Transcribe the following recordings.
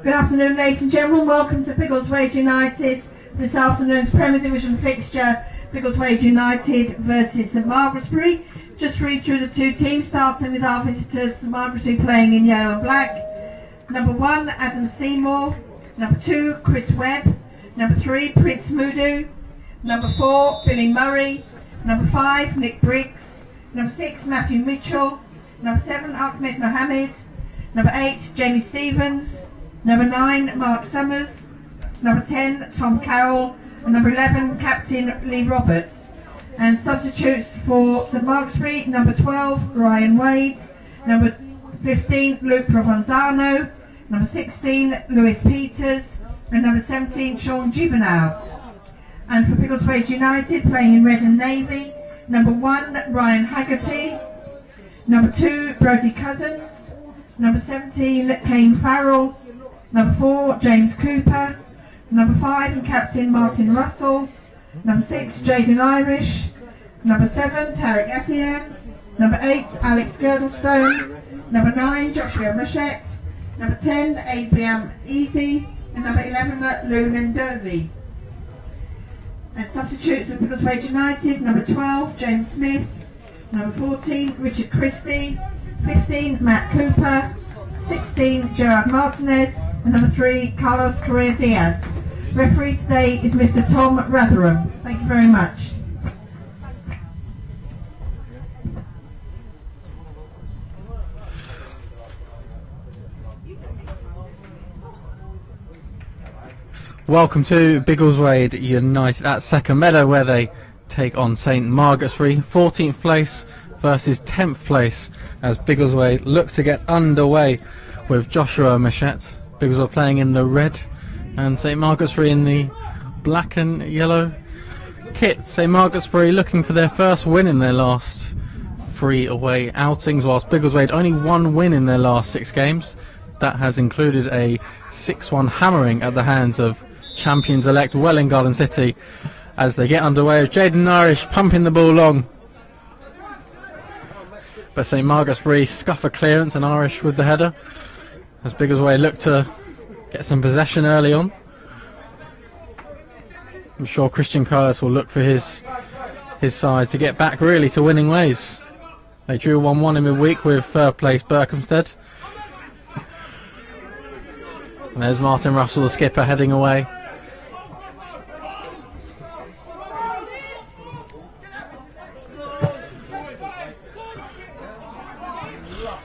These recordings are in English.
Good afternoon, ladies and gentlemen. Welcome to Biggleswade United. This afternoon's Premier Division fixture, Biggleswade United versus St Margaretsbury. Just read through the two teams, starting with our visitors, St Margaretsbury playing in yellow and black. Number 1, Adam Seymour. Number 2, Chris Webb. Number 3, Prince Mudu. Number 4, Billy Murray. Number 5, Nick Briggs. Number 6, Matthew Mitchell. Number 7, Ahmed Mohammed. Number 8, Jamie Stevens. Number 9, Mark Summers. Number 10, Tom Carroll. And number 11, Captain Lee Roberts. And substitutes for St Margaretsbury, number 12, Ryan Wade. Number 15, Luke Provenzano. Number 16, Lewis Peters. And number 17, Sean Juvenile. And for Biggleswade United, playing in red and navy, number 1, Ryan Haggerty. Number 2, Brodie Cousins. Number 17, Kane Farrell. Number 4, James Cooper. Number 5, and Captain Martin Russell. Number 6, Jaden Irish. Number 7, Tarek Asian. Number 8, Alex Girdlestone. Number 9, Joshua Machette. Number 10, Abraham Easy. And number 11, Lunan Derby. And substitutes for Biggleswade United, number 12, James Smith. Number 14, Richard Christie. 15, Matt Cooper. 16, Gerard Martinez. And number 3, Carlos Correa Diaz. Referee today is Mr. Tom Rotherham. Thank you very much. Welcome to Biggleswade United at Second Meadow, where they take on St Margaretsbury. 14th place versus 10th place as Biggleswade looks to get underway with Joshua Machette. Biggleswade playing in the red and St Margaretsbury in the black and yellow kit. St Margaretsbury looking for their first win in their last 3 away outings, whilst Biggleswade only 1 win in their last 6 games. That has included a 6-1 hammering at the hands of champions-elect Welling Garden City as they get underway with Jaden Irish pumping the ball long. But St Margaretsbury scuff a clearance and Irish with the header as Biggleswade look to get some possession early on. I'm sure Christian Curtis will look for his side to get back really to winning ways. They drew 1-1 in midweek with third place Berkhamsted. And there's Martin Russell, the skipper, heading away.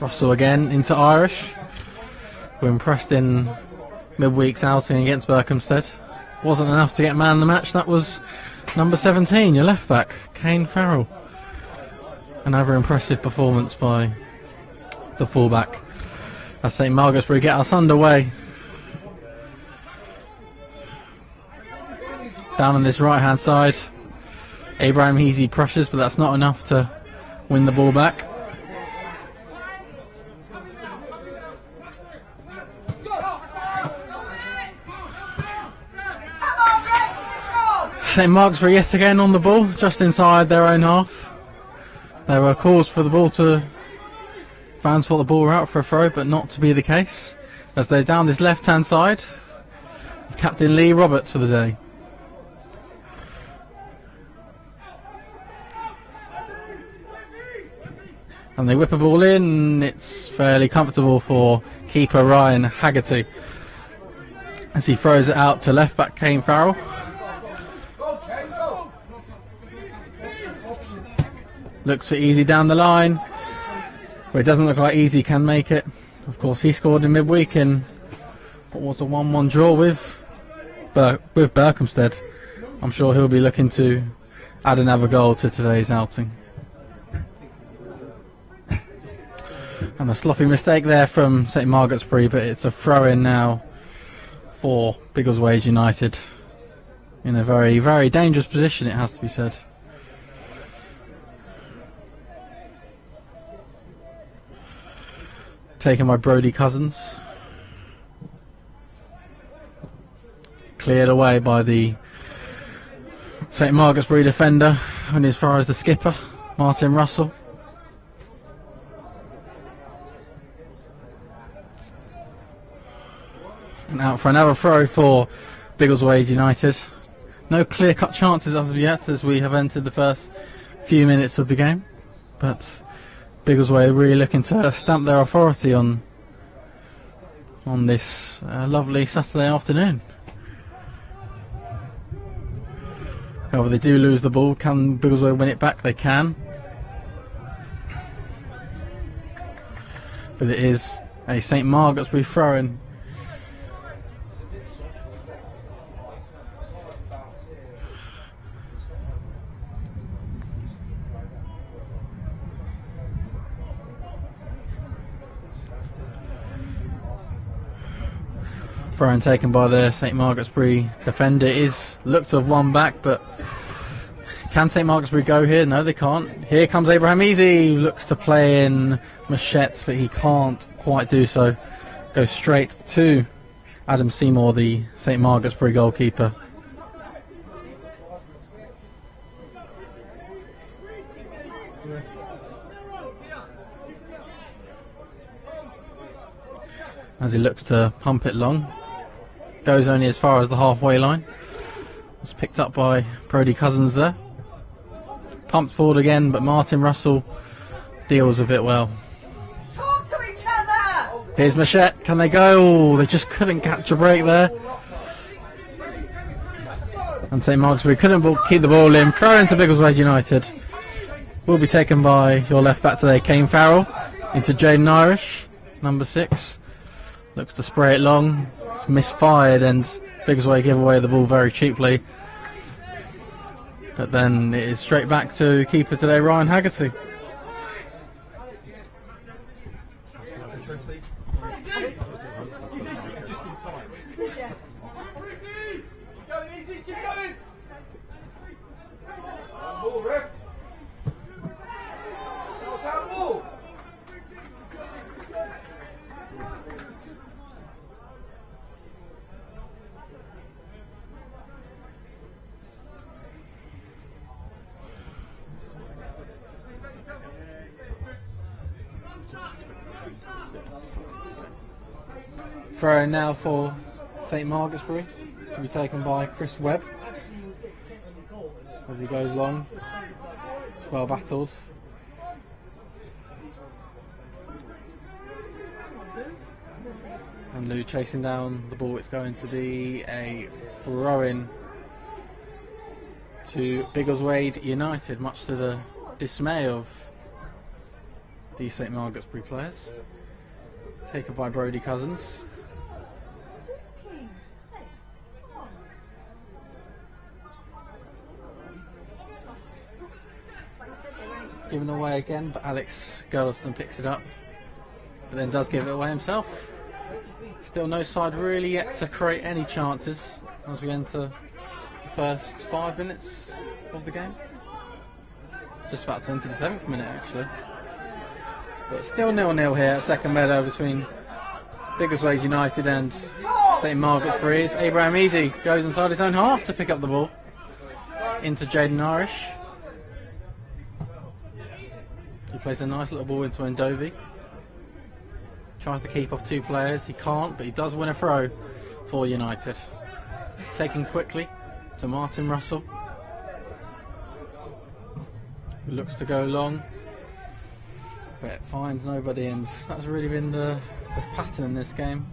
Russell again into Irish, who impressed in midweek's outing against Berkhamsted. Wasn't enough to get man of the match. That was number 17, your left back, Kane Farrell. Another impressive performance by the fullback as St Margaretsbury get us underway. Down on this right hand side, Abraham Easy pressures, but that's not enough to win the ball back. St Margaretsbury yet again on the ball, just inside their own half. There were calls for the ball to... Fans thought the ball were out for a throw, but not to be the case, as they're down this left hand side with Captain Lee Roberts for the day. And they whip a ball in. It's fairly comfortable for keeper Ryan Haggerty as he throws it out to left back Kane Farrell. Looks for Easy down the line, but it doesn't look like Easy can make it. Of course, he scored in midweek in what was a 1-1 draw with Berkhamsted. I'm sure he'll be looking to add another goal to today's outing. And a sloppy mistake there from St Margaretsbury, but it's a throw-in now for Biggleswade United. In a very, very dangerous position, it has to be said. Taken by Brodie Cousins. Cleared away by the St Margaretsbury defender, and as far as the skipper, Martin Russell. And out for another throw for Biggleswade United. No clear-cut chances as of yet, as we have entered the first few minutes of the game, but Biggleswade really looking to stamp their authority on this lovely Saturday afternoon. However, they do lose the ball. Can Biggleswade win it back? They can. But it is a St Margaretsbury throw-in. Throw-in taken by the St Margaretsbury defender. Is looked to have won back, but can St Margaretsbury go here? No, they can't. Here comes Abraham Easy. Looks to play in Machette, but he can't quite do so. Goes straight to Adam Seymour, the St Margaretsbury goalkeeper. As he looks to pump it long. Goes only as far as the halfway line. Was picked up by Brodie Cousins there. Pumped forward again, but Martin Russell deals with it well. Talk to each other! Here's Machette. Can they go? Oh, they just couldn't catch a break there. And St Margaretsbury couldn't keep the ball in. Throw into Biggleswade United. Will be taken by your left back today, Kane Farrell. Into Jaden Irish, number 6. Looks to spray it long. It's misfired and Biggleswade give away the ball very cheaply. But then it is straight back to keeper today, Ryan Haggerty. Throw now for St Margaretsbury, to be taken by Chris Webb. As he goes long, it's well battled. And Lou chasing down the ball. It's going to be a throw-in to Biggleswade United, much to the dismay of the St Margaretsbury players. Taken by Brodie Cousins. Given away again, but Alex Gerlofton picks it up, but then does give it away himself. Still no side really yet to create any chances as we enter the first 5 minutes of the game. Just about to enter the 7th minute actually. But still 0-0 here at second meadow between Biggleswade United and St Margaretsbury. Abraham Easy goes inside his own half to pick up the ball into Jaden Irish. He plays a nice little ball into Ndovi. Tries to keep off 2 players. He can't, but he does win a throw for United. Taken quickly to Martin Russell, who looks to go long, but finds nobody, and that's really been the pattern in this game.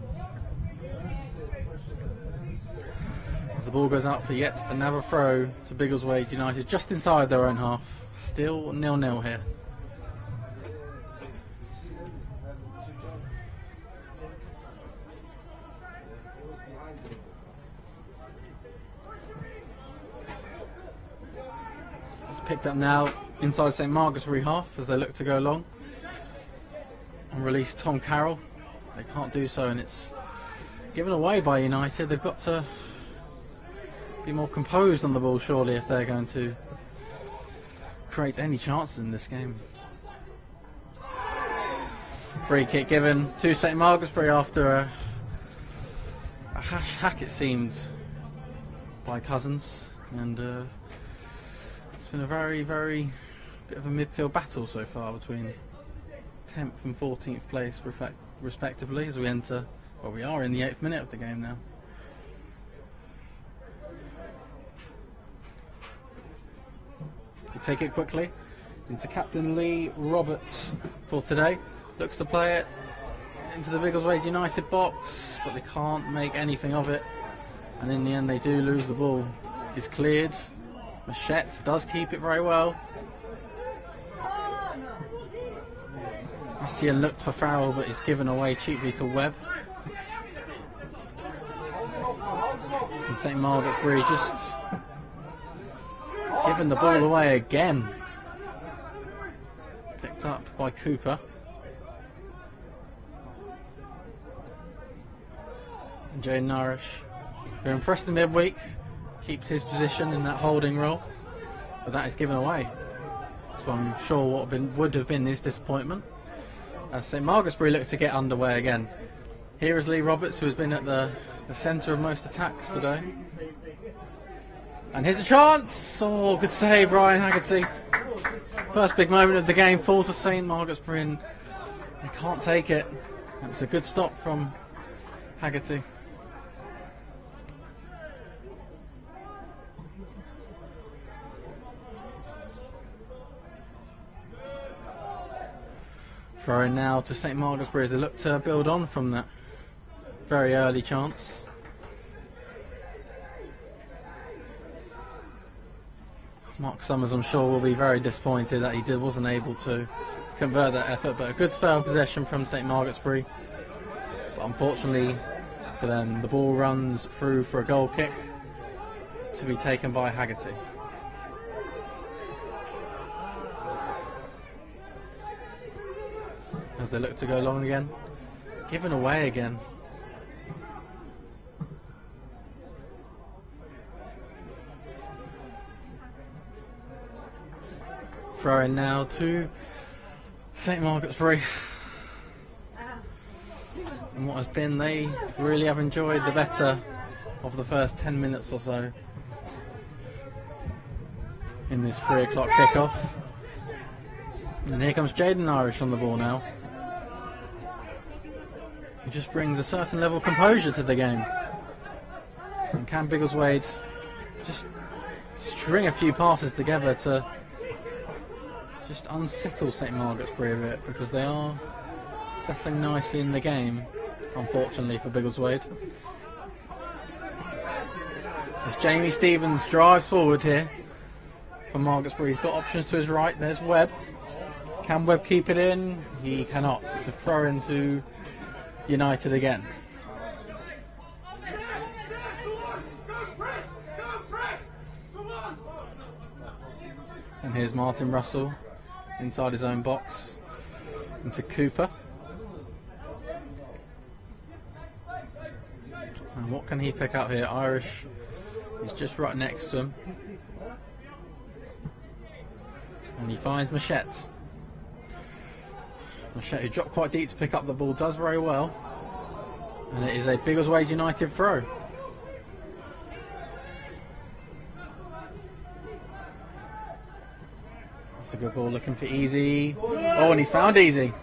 As the ball goes out for yet another throw to Biggleswade United, just inside their own half. Still 0-0 here. Picked up now inside St Margaretsbury half as they look to go long and release Tom Carroll. They can't do so, and it's given away by United. They've got to be more composed on the ball surely if they're going to create any chances in this game. Free kick given to St Margaretsbury after a hack it seemed by Cousins, and it's been a very bit of a midfield battle so far between 10th and 14th place respectively as we enter Well, we are in the 8th minute of the game now. You take it quickly into Captain Lee Roberts for today. Looks to play it into the Biggleswade United box, but they can't make anything of it. And in the end they do lose the ball. It's cleared. Machette does keep it very well. Asian looked for Farrell, but it's given away cheaply to Webb. And St Margaretsbury just giving the ball away again. Picked up by Cooper. And Jay Narish, who impressed in midweek, keeps his position in that holding role, but that is given away. So I'm sure what would have been his disappointment, as St Margaretsbury looks to get underway again. Here is Lee Roberts, who has been at the centre of most attacks today. And here's a chance! Oh, good save, Ryan Haggerty. First big moment of the game falls to St Margaretsbury, and they can't take it. That's a good stop from Haggerty. Throwing now to St Margaretsbury as they look to build on from that very early chance. Mark Summers, I'm sure, will be very disappointed that he wasn't able to convert that effort, but a good spell of possession from St Margaretsbury. But unfortunately for them, the ball runs through for a goal kick to be taken by Haggerty. As they look to go long again, given away again. Throwing now to St Margaretsbury. And what has been, they really have enjoyed the better of the first 10 minutes or so in this 3 o'clock kickoff. And here comes Jaden Irish on the ball now. He just brings a certain level of composure to the game. And can Biggleswade just string a few passes together to just unsettle St Margaretsbury a bit, because they are settling nicely in the game, unfortunately for Biggleswade. As Jamie Stevens drives forward here for Margaretsbury, he's got options to his right. There's Webb. Can Webb keep it in? He cannot. It's a throw into United again. And here's Martin Russell inside his own box into Cooper. And what can he pick up here? Irish is just right next to him. And he finds Machette. Machette, who dropped quite deep to pick up the ball, does very well. And it is a Biggleswade United throw. That's a good ball, looking for Easy. Oh, and he's found Easy.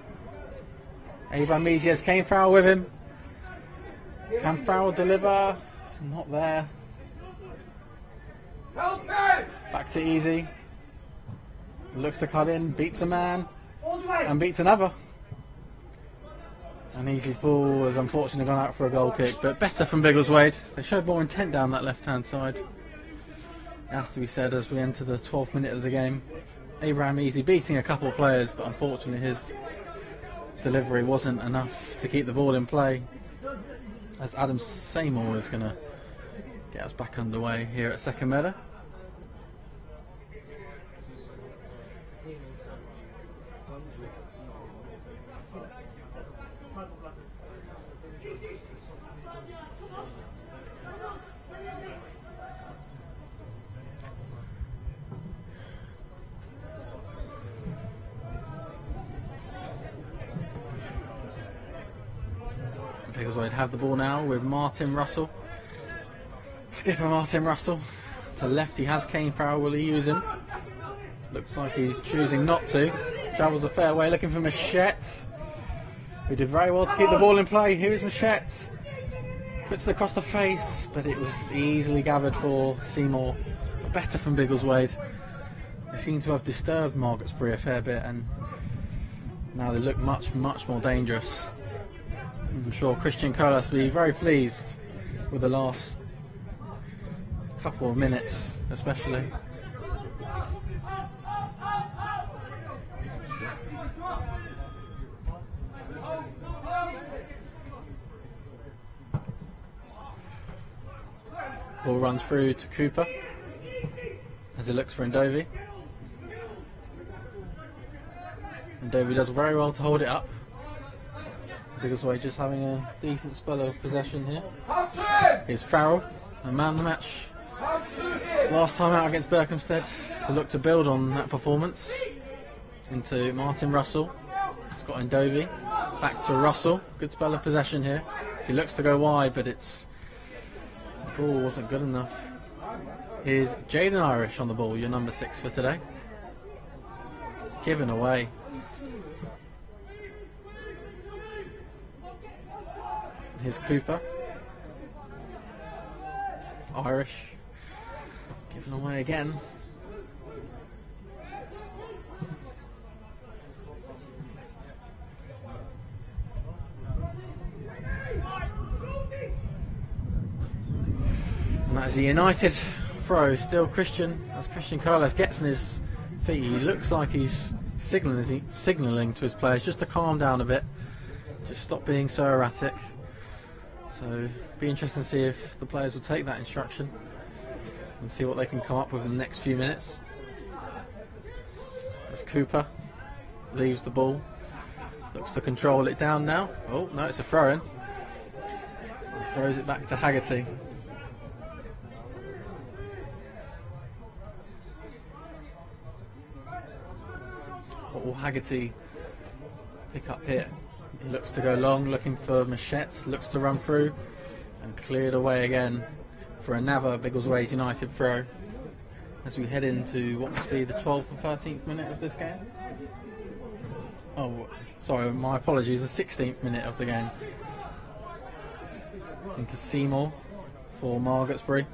Abraham Easy has Kane Farrell with him. Can Farrell deliver? Not there. Back to Easy. Looks to cut in, beats a man, and beats another. And Easy's ball has unfortunately gone out for a goal kick, but better from Biggleswade. They showed more intent down that left-hand side. It has to be said as we enter the 12th minute of the game. Abraham Easy beating a couple of players, but unfortunately his delivery wasn't enough to keep the ball in play. As Adam Seymour is going to get us back underway here at Second Meadow. Biggleswade have the ball now with Martin Russell. Skipper Martin Russell. To left he has Kane Farrell, will he use him? Looks like he's choosing not to. Travels a fair way looking for Machette. who did very well to keep the ball in play. Here's Machette. Puts it across the face, but it was easily gathered for Seymour. Better from Biggleswade. They seem to have disturbed Margaretsbury a fair bit, and now they look much more dangerous. I'm sure Christian Colas will be very pleased with the last couple of minutes especially. Ball runs through to Cooper as he looks for Ndovi. Ndovi does very well to hold it up. Biggleswade just having a decent spell of possession here. Here's Farrell, a man of the match. Last time out against Berkhamsted, who looked to build on that performance. Into Martin Russell. He's got Ndovi. Back to Russell. Good spell of possession here. He looks to go wide, but it's the ball wasn't good enough. Here's Jaden Irish on the ball, your number 6 for today. Given away. Here's Cooper. Irish. Given away again. And that is the United throw. Still Christian, as Christian Carlos gets on his feet. He looks like he's signalling to his players just to calm down a bit. Just stop being so erratic. So be interesting to see if the players will take that instruction and see what they can come up with in the next few minutes. As Cooper leaves the ball, looks to control it down now. Oh no, it's a throw-in. Throws it back to Haggerty. What will Haggerty pick up here? He looks to go long, looking for Machette, looks to run through, and cleared away again for another Biggleswade United throw as we head into what must be the 12th and 13th minute of this game. Oh, sorry, my apologies, the 16th minute of the game. Into Seymour for Margaretsbury.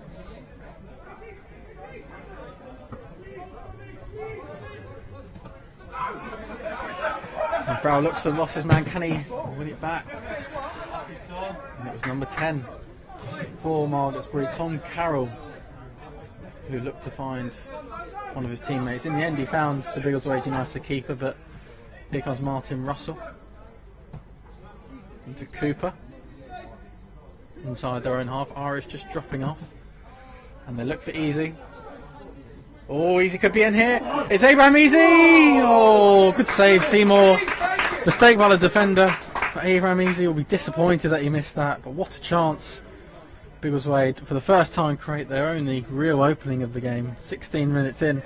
And Farrell looks to have lost his man. Can he win it back? And it was number 10 for Margaretsbury, Tom Carroll, who looked to find one of his teammates. In the end, he found the Biggleswade United keeper, but here comes Martin Russell. Into Cooper. Inside their own half. Irish just dropping off. And they look for Easy. Oh, Easy could be in here. It's Abraham Easy! Oh, good save, Seymour. Mistake by the defender. But Abraham Easy will be disappointed that he missed that. But what a chance. Biggleswade, for the first time, create their only real opening of the game. 16 minutes in.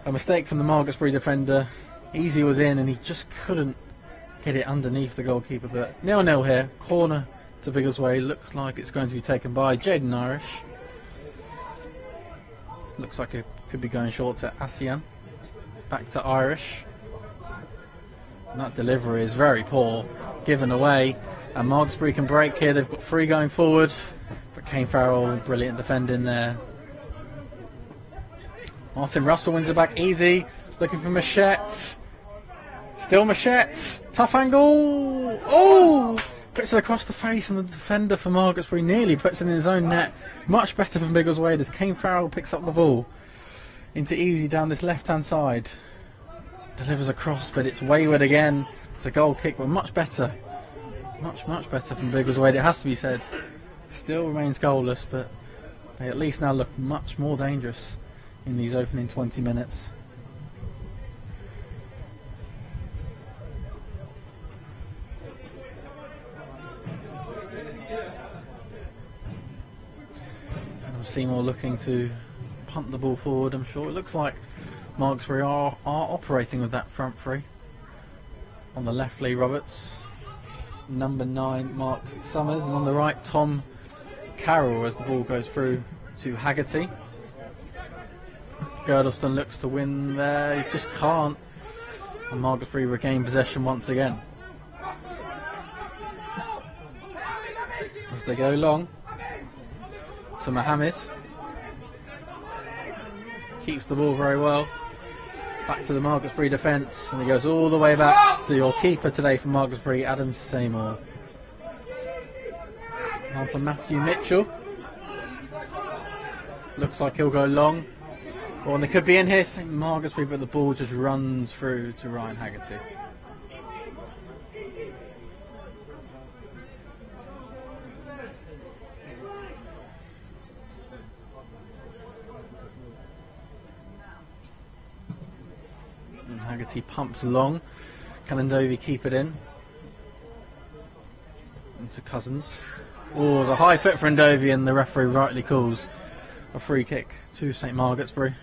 A mistake from the Margaretsbury defender. Easy was in and he just couldn't get it underneath the goalkeeper. But 0-0 here. Corner to Biggleswade. Looks like it's going to be taken by Jaden Irish. Looks like it could be going short to Asian. Back to Irish. And that delivery is very poor. Given away. And Margaretsbury can break here. They've got 3 going forward. But Kane Farrell, brilliant defending there. Martin Russell wins it back easy. Looking for Machette. Still Machette. Tough angle. Oh! Puts it across the face, and the defender for Margaretsbury nearly puts it in his own net. Much better from Biggleswade as Kane Farrell picks up the ball into Easy down this left-hand side. Delivers across, but it's wayward again. It's a goal kick, but much better. Much better from Biggleswade, it has to be said. Still remains goalless, but they at least now look much more dangerous in these opening 20 minutes. Seymour looking to punt the ball forward. I'm sure it looks like Margaretsbury are operating with that front three. On the left, Lee Roberts. Number 9, Mark Summers. And on the right, Tom Carroll, as the ball goes through to Haggerty. Girdleston looks to win there. He just can't. And Margaretsbury regain possession once again. as they go long to Mohammed. Keeps the ball very well. Back to the Margaretsbury defence, and he goes all the way back to your keeper today from Margaretsbury, Adam Seymour. On to Matthew Mitchell. Looks like he'll go long. Or they could be in here, St Margaretsbury, but the ball just runs through to Ryan Haggerty. And Haggerty pumps long. Can Ndovi keep it in? Into Cousins. Oh, there's a high foot for Ndovi, and the referee rightly calls a free kick to St Margaretsbury.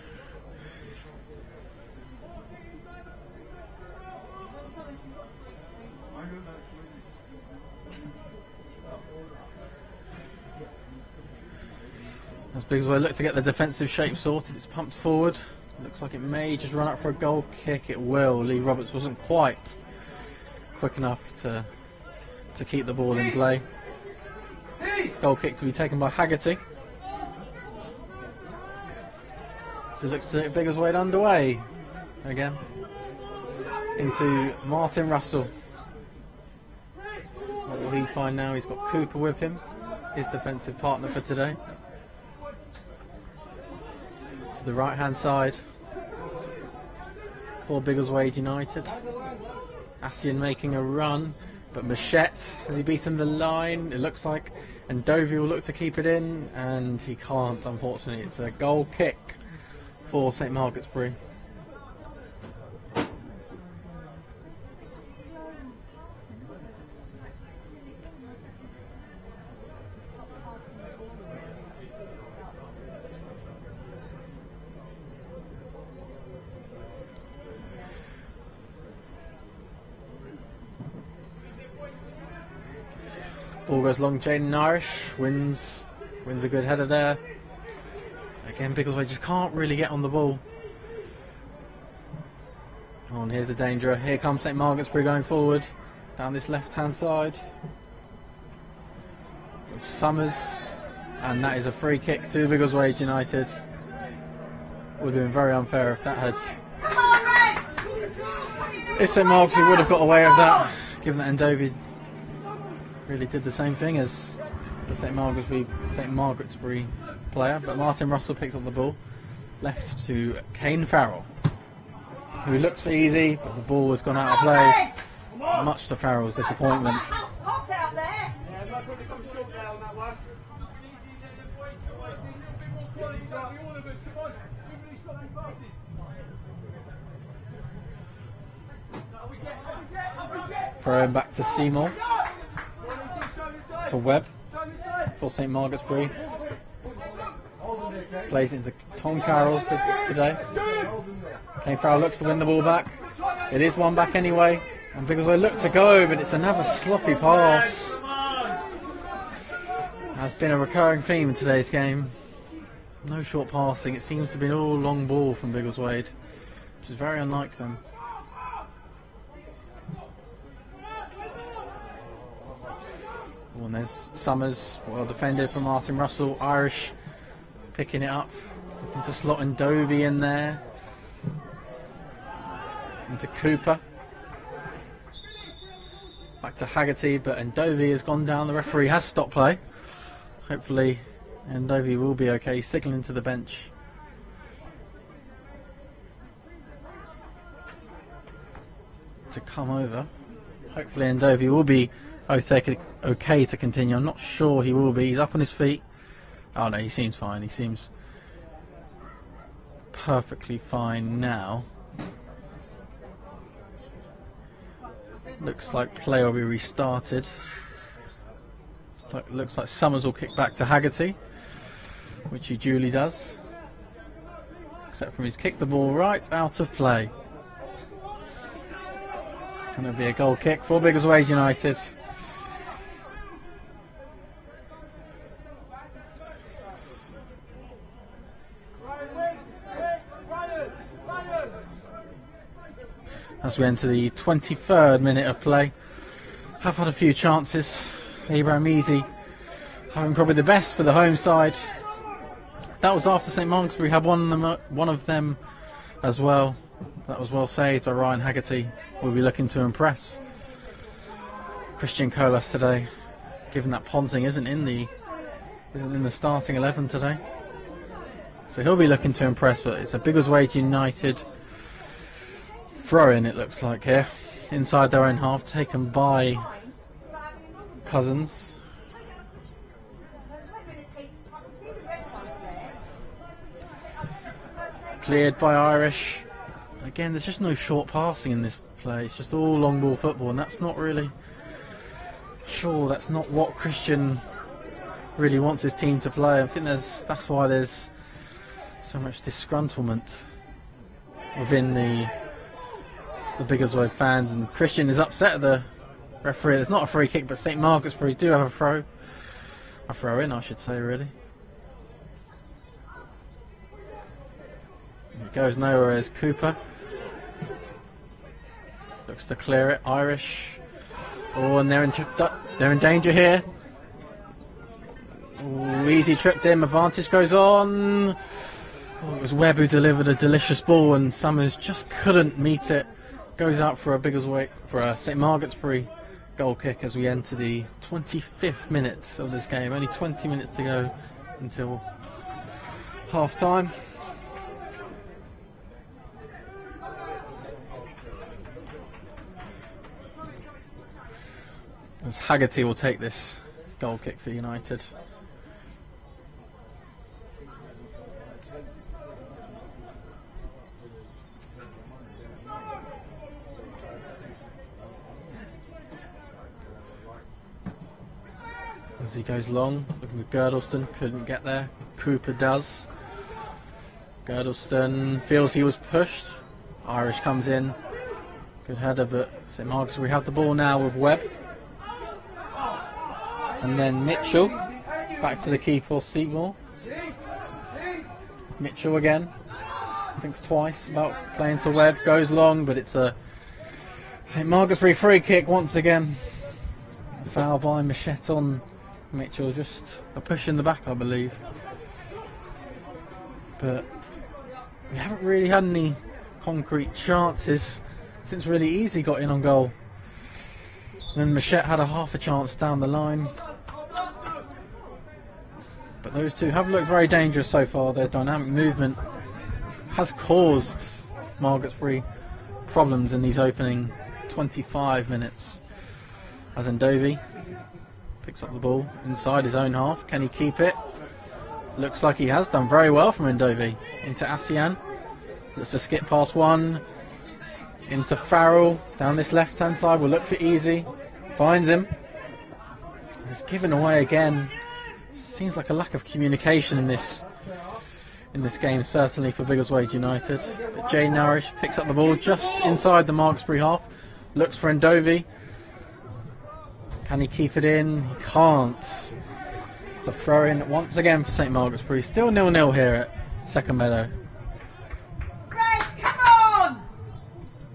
As Biggleswade look to get the defensive shape sorted, it's pumped forward. Looks like it may just run up for a goal kick. It will. Lee Roberts wasn't quite quick enough to keep the ball in play. Goal kick to be taken by Haggerty. So it looks like Biggleswade underway again. Into Martin Russell. What will he find now? He's got Cooper with him, his defensive partner for today. To the right hand side for Biggleswade United. Asian making a run, but Machette, has he beaten the line? It looks like. And Ndovi will look to keep it in, and he can't, unfortunately. It's a goal kick for St Margaretsbury. Ball goes long, Jaden Irish wins a good header there. Again, Biggleswade just can't really get on the ball. Oh, and here's the danger. Here comes St Margaretsbury going forward down this left hand side. Summers, and that is a free kick to Biggleswade United. Would have been very unfair if that had. If St Margaretsbury would have got away with that, given that Ndovi really did the same thing as the St Margaretsbury player, but Martin Russell picks up the ball, left to Kane Farrell, who looks for easy, but the ball has gone out of play, much to Farrell's disappointment. Throw him back to Seymour. To Webb for St Margaretsbury. Plays it into Tom Carroll for today. Kane Farrell looks to win the ball back. It is one back anyway. And Biggleswade look to go, but it's another sloppy pass. Has been a recurring theme in today's game. No short passing. It seems to be all long ball from Biggleswade, which is very unlike them. And there's Summers, well defended from Martin Russell. Irish picking it up, looking to slot Ndovi in there. Into Cooper. Back to Haggerty, but Ndovi has gone down. The referee has stopped play. Hopefully Ndovi will be okay. Signalling to the bench. To come over. Hopefully Ndovi will be okay to continue. I'm not sure he will be. He's up on his feet. Oh no, he seems fine. He seems perfectly fine now. Looks like play will be restarted. Looks like Summers will kick back to Haggerty, which he duly does. Except from his kick the ball right out of play. And there'll be a goal kick for Biggleswade United. As we enter the 23rd minute of play, have had a few chances. Abraham Easy having probably the best for the home side. That was after St Margaretsbury had one of them as well. That was well saved by Ryan Haggerty. We'll be looking to impress Christian Colas today, given that Ponting isn't in the starting 11 today. So he'll be looking to impress, but it's a Biggleswade United throw-in, it looks like here, inside their own half, taken by Cousins. Cleared by Irish. Again, there's just no short passing in this play. It's just all long ball football, and that's not really... Sure, that's not what Christian really wants his team to play. I think that's why there's so much disgruntlement within the Biggleswade fans, and Christian is upset at the referee. It's not a free kick, but St Margaretsbury do have a throw in, I should say, really. It goes nowhere as Cooper looks to clear it. Irish, and they're in danger here. Ooh, easy tripped in, advantage goes on. It was Webb who delivered a delicious ball, and Summers just couldn't meet it. Goes out for a St Margaretsbury goal kick as we enter the 25th minute of this game. Only 20 minutes to go until half time. As Haggerty will take this goal kick for United. As he goes long, looking with Girdleston, couldn't get there. Cooper does. Girdleston feels he was pushed. Irish comes in. Good header, but St Margaret's, we have the ball now with Webb. And then Mitchell, back to the keeper, Seymour. Mitchell again, thinks twice about playing to Webb, goes long, but it's a St Margaretsbury free kick once again. Foul by Machette on Mitchell, just a push in the back, I believe. But we haven't really had any concrete chances since really Easy got in on goal. Then Machette had a half a chance down the line. But those two have looked very dangerous so far. Their dynamic movement has caused Margaretsbury problems in these opening 25 minutes. As Ndovi picks up the ball inside his own half. Can he keep it? Looks like he has done very well from Ndovi. Into Asian. Looks to skip past one. Into Farrell. Down this left hand side. We'll look for Easy. Finds him. It's given away again. Seems like a lack of communication in this game, certainly for Biggleswade United. But Jay Nourish picks up the ball just inside the Margaretsbury half. Looks for Ndovi. Can he keep it in? He can't. It's a throw in once again for St Margaretsbury. Still 0-0 here at Second Meadow. Come on!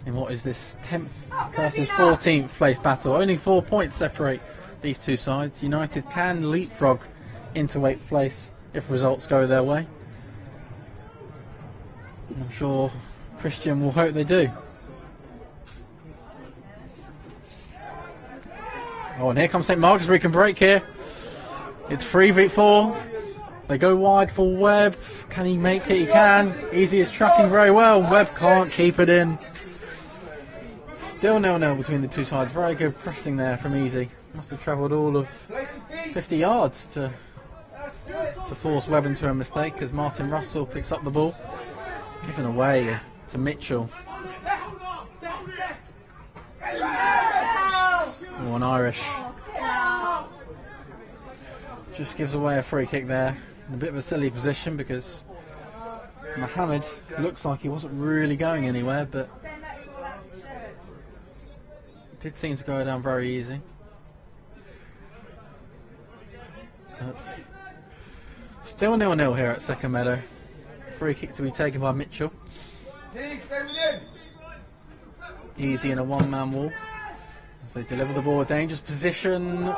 In what is this 10th versus 14th place battle. Only 4 points separate these two sides. United can leapfrog into 8th place if results go their way. And I'm sure Christian will hope they do. Oh, and here comes St Margaretsbury, can break here. It's 3v4. They go wide for Webb. Can he make it? He can. Easy is tracking very well. Webb can't keep it in. Still 0-0 between the two sides. Very good pressing there from Easy. Must have travelled all of 50 yards to force Webb into a mistake, as Martin Russell picks up the ball. Given away to Mitchell. Oh, an Irish. Just gives away a free kick there. In a bit of a silly position because Mohammed looks like he wasn't really going anywhere, but it did seem to go down very easy. But still 0-0 here at Second Meadow. Free kick to be taken by Mitchell. Easy in a one-man wall as they deliver the ball. A dangerous position.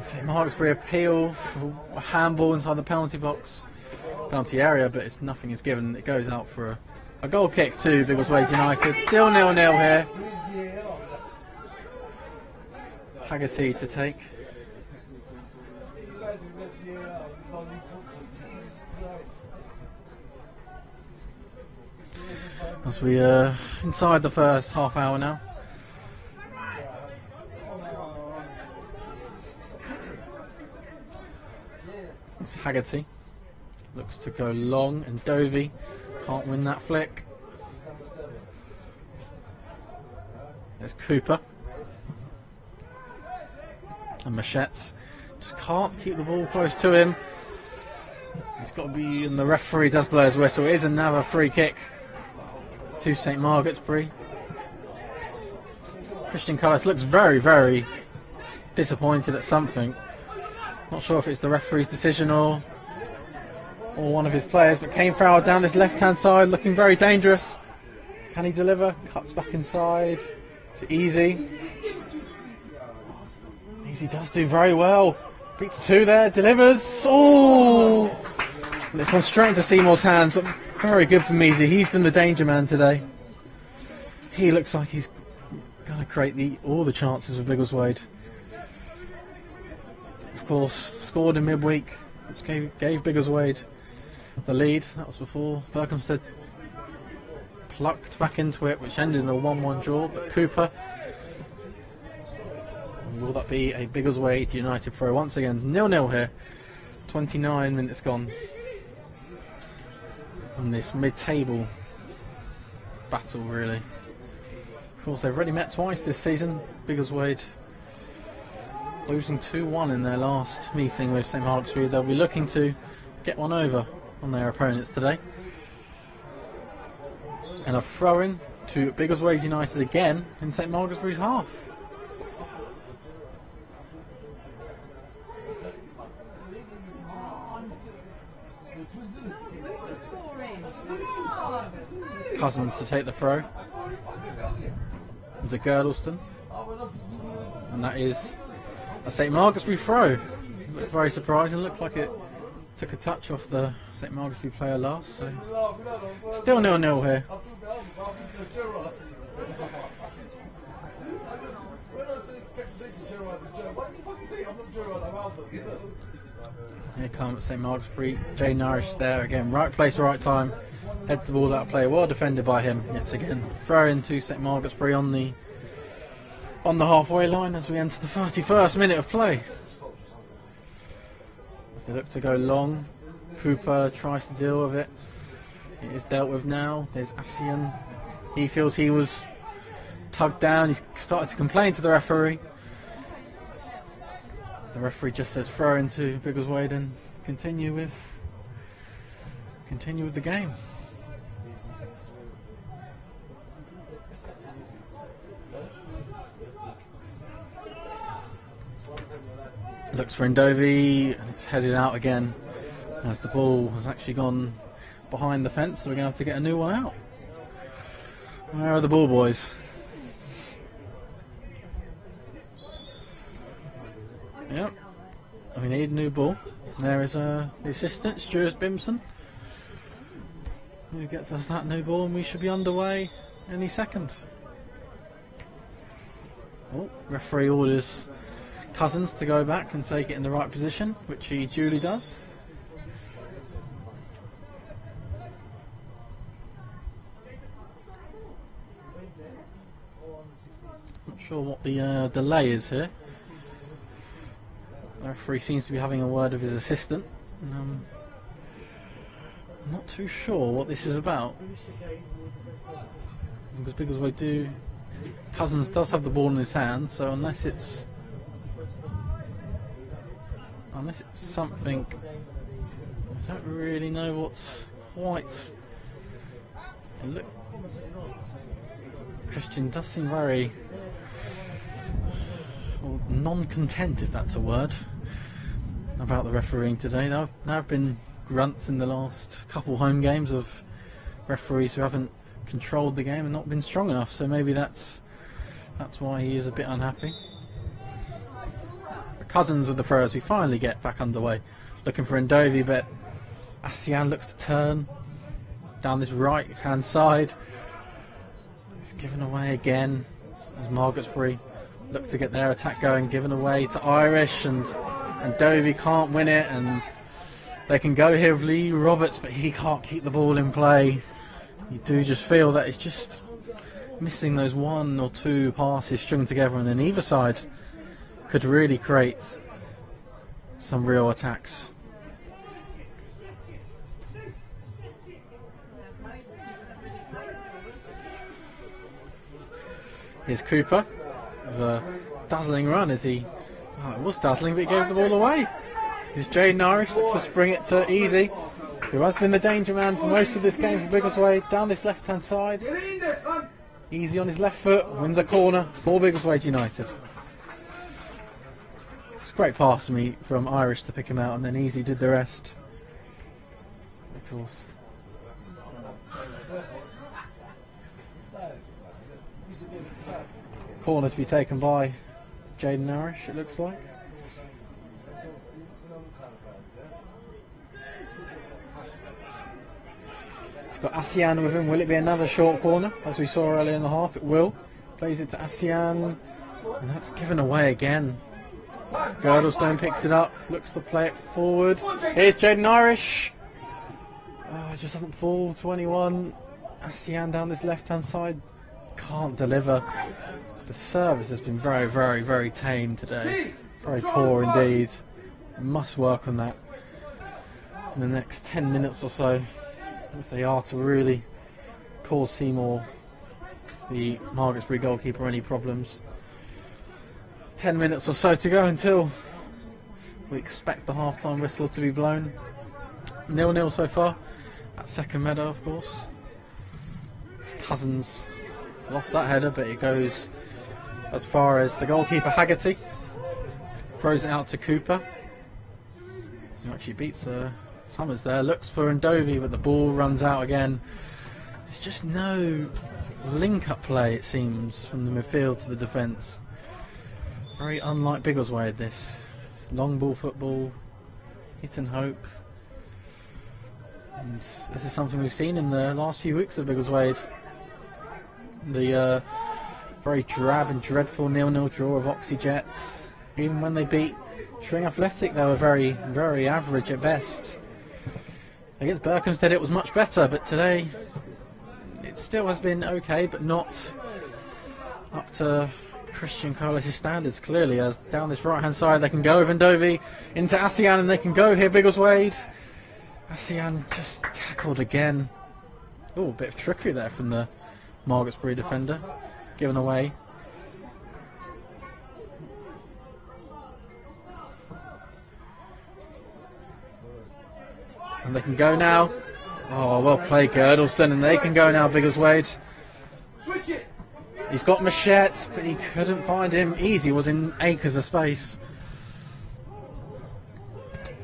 St Margaretsbury appeal for a handball inside the penalty area, but nothing is given. It goes out for a goal kick to Biggleswade United. Still 0-0 here. Haggerty to take. As we are inside the first half hour now. It's Haggerty. Looks to go long, and Dovey can't win that flick. There's Cooper. And Machettes just can't keep the ball close to him. He's got to be, and the referee does blow his whistle. It is another free kick to St Margaretsbury. Christian Cullis looks very, very disappointed at something. Not sure if it's the referee's decision or one of his players, but Kane Farrell down this left-hand side, looking very dangerous. Can he deliver? Cuts back inside to Easy. Easy does do very well. Beats two there, delivers. Oh! And it's gone straight into Seymour's hands, but very good from Easy. He's been the danger man today. He looks like he's going to create all the chances of Biggleswade. Of course, scored in midweek, which gave Biggleswade the lead. That was before Berkhamsted plucked back into it, which ended in a 1-1 draw. But Cooper, will that be a Biggleswade United throw once again? 0-0 here. 29 minutes gone on this mid-table battle, really. Of course, they've already met twice this season. Biggleswade losing 2-1 in their last meeting with St Margaretsbury. They'll be looking to get one over on their opponents today. And a throw-in to Biggleswade United again in St Margaretsbury's half. Cousins to take the throw. It's a Girdleston. And that is a St Margaretsbury throw. Looked very surprising. Looked like it took a touch off the St Margaretsbury player last. So still 0-0 here. Here comes St Margaretsbury. Jay Nourish there again. Right place, right time. Heads the ball out of play. Well defended by him yet again. Throw into St Margaretsbury on the halfway line as we enter the 31st minute of play. As they look to go long, Cooper tries to deal with it. It is dealt with now. There's Asian. He feels he was tugged down. He's started to complain to the referee. The referee just says throw into Biggleswade and continue with the game. Looks for Ndovi, and it's headed out again as the ball has actually gone behind the fence, so we're going to have to get a new one out. Where are the ball boys? Yep, we need a new ball. There is the assistant, Stuart Bimson, who gets us that new ball, and we should be underway any second. Oh, referee orders Cousins to go back and take it in the right position, which he duly does. Not sure what the delay is here. The referee seems to be having a word with his assistant. I'm not too sure what this is about, because Biggleswade Cousins does have the ball in his hand, so unless it's something, I don't really know what's quite. Look, Christian does seem very non-content, if that's a word, about the refereeing today. There have been grunts in the last couple home games of referees who haven't controlled the game and not been strong enough, so maybe that's why he is a bit unhappy. Cousins with the throw as we finally get back underway. Looking for Ndovi, but Asian looks to turn down this right hand side. It's given away again as Margaretsbury look to get their attack going, given away to Irish, and Ndovi can't win it, and they can go here with Lee Roberts, but he can't keep the ball in play. You do just feel that it's just missing those one or two passes strung together, and then either side could really create some real attacks. Here's Cooper with a dazzling run as he... Oh, it was dazzling, but he gave the ball away. Here's Jaden Irish, looks to spring it to Easy, who has been the danger man for most of this game for Biggleswade. Down this left hand side. Easy on his left foot, wins a corner for Biggleswade United. It's a great pass from Irish to pick him out, and then Easy did the rest. Of course. Corner to be taken by Jaden Irish, it looks like. He's got Asian with him. Will it be another short corner, as we saw earlier in the half? It will. Plays it to Asian, and that's given away again. Girdlestone picks it up, looks to play it forward. Here's Jaden Irish. Oh, it just doesn't fall to anyone. Asian down this left-hand side can't deliver. The service has been very, very, very tame today. Very poor indeed. Must work on that in the next 10 minutes or so, if they are to really cause Seymour, the Margaretsbury goalkeeper, any problems. 10 minutes or so to go until we expect the half-time whistle to be blown. 0-0 so far at second meadow, of course. Cousins lost that header, but it goes as far as the goalkeeper Haggerty. Throws it out to Cooper, who actually beats Summers there. Looks for Ndovi, but the ball runs out again. There's just no link-up play, it seems, from the midfield to the defence. Very unlike Biggleswade, this. Long ball football, hit and hope. And this is something we've seen in the last few weeks of Biggleswade. The very drab and dreadful 0-0 draw of Oxyjets. Even when they beat Tring Athletic, they were very, very average at best. Against Berkhamsted it was much better, but today it still has been okay, but not up to Christian Carlos' standards, clearly, as down this right hand side they can go with Ndovi into Asian, and they can go here Biggleswade. Asian just tackled again. Oh, a bit of trickery there from the Margaretsbury defender, given away. And they can go now. Oh, well played Girdlestone, and they can go now Biggleswade. He's got Machette, but he couldn't find him. Easy was in acres of space.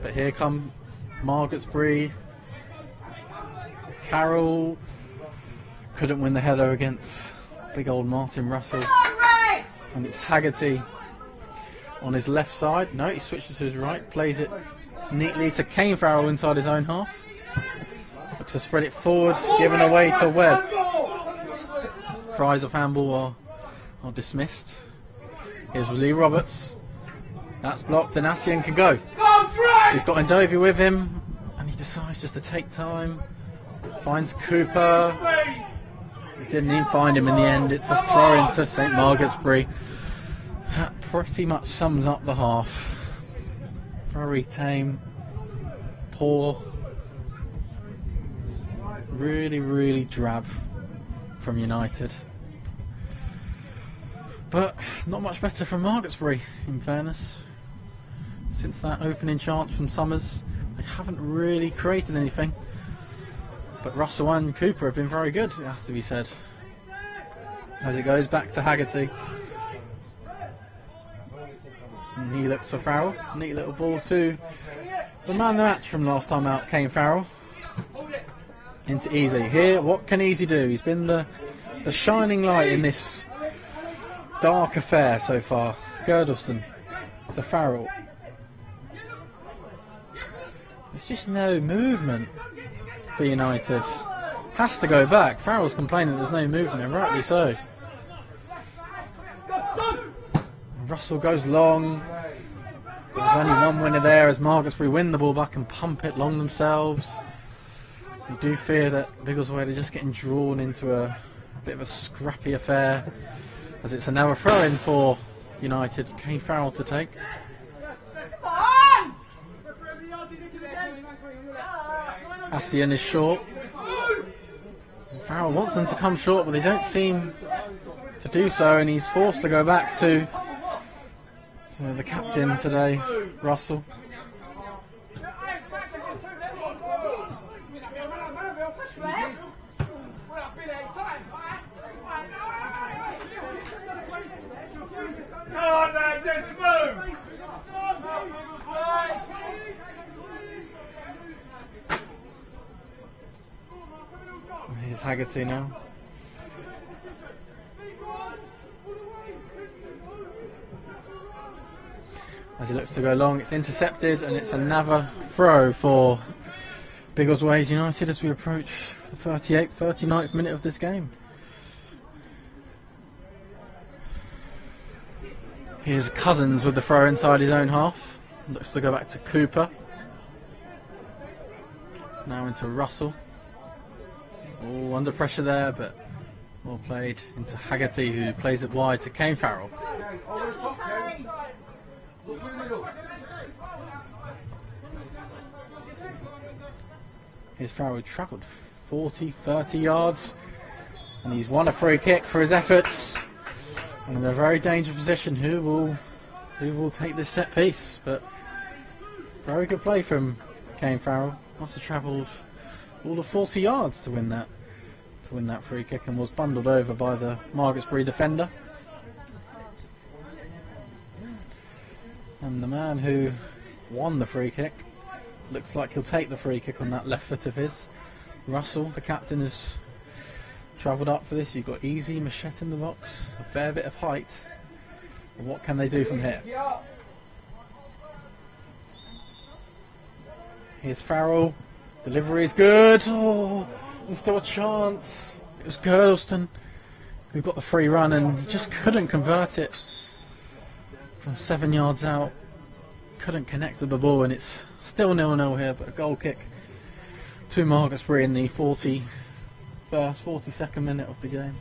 But here come Margaretsbury. Carroll couldn't win the header against big old Martin Russell. And it's Haggerty on his left side. No, he switched it to his right. Plays it neatly to Kane Farrell inside his own half. Looks to spread it forward, given away to Webb. Cries of handball are dismissed. Here's Lee Roberts. That's blocked, and Asian can go. He's got Ndovi with him, and he decides just to take time. Finds Cooper. He didn't even find him in the end. It's a throw into St Margaretsbury. That pretty much sums up the half. Very tame, poor, really, really drab from United. But not much better from Margaretsbury, in fairness. Since that opening chance from Summers, they haven't really created anything. But Russell and Cooper have been very good, it has to be said. As it goes back to Haggerty. And he looks for Farrell. Neat little ball to the man of the match from last time out, Kane Farrell. Into Easy. Here, what can Easy do? He's been the shining light in this dark affair so far. Girdlestone to Farrell. There's just no movement for United. Has to go back. Farrell's complaining there's no movement, and rightly so. Russell goes long. There's only one winner there as Margaretsbury win the ball back and pump it long themselves. You do fear that Biggleswade are just getting drawn into a bit of a scrappy affair, as it's another throw-in for United. Kane Farrell to take. Asian is short. Farrell wants them to come short, but they don't seem to do so, and he's forced to go back to the captain today, Russell. Here's Haggerty now. As he looks to go long, it's intercepted, and it's another throw for Biggleswade United as we approach the 38th, 39th minute of this game. Here's Cousins with the throw inside his own half. Looks to go back to Cooper. Now into Russell. Oh, under pressure there, but well played into Haggerty, who plays it wide to Kane Farrell. Here's Farrell, who travelled 30 yards, and he's won a free kick for his efforts. And in a very dangerous position, who will take this set piece? But very good play from Kane Farrell. Must have travelled all of 40 yards to win that free kick, and was bundled over by the Margaretsbury defender. And the man who won the free kick looks like he'll take the free kick on that left foot of his. Russell, the captain, has travelled up for this. You've got Easy, Machette in the box, a fair bit of height. And what can they do from here? Here's Farrell. Delivery is good. Oh, and still a chance. It was Girdleston who got the free run, and he just couldn't convert it from 7 yards out. Couldn't connect with the ball, and it's still 0-0 here, but a goal kick to Margaretsbury in the 42nd minute of the game.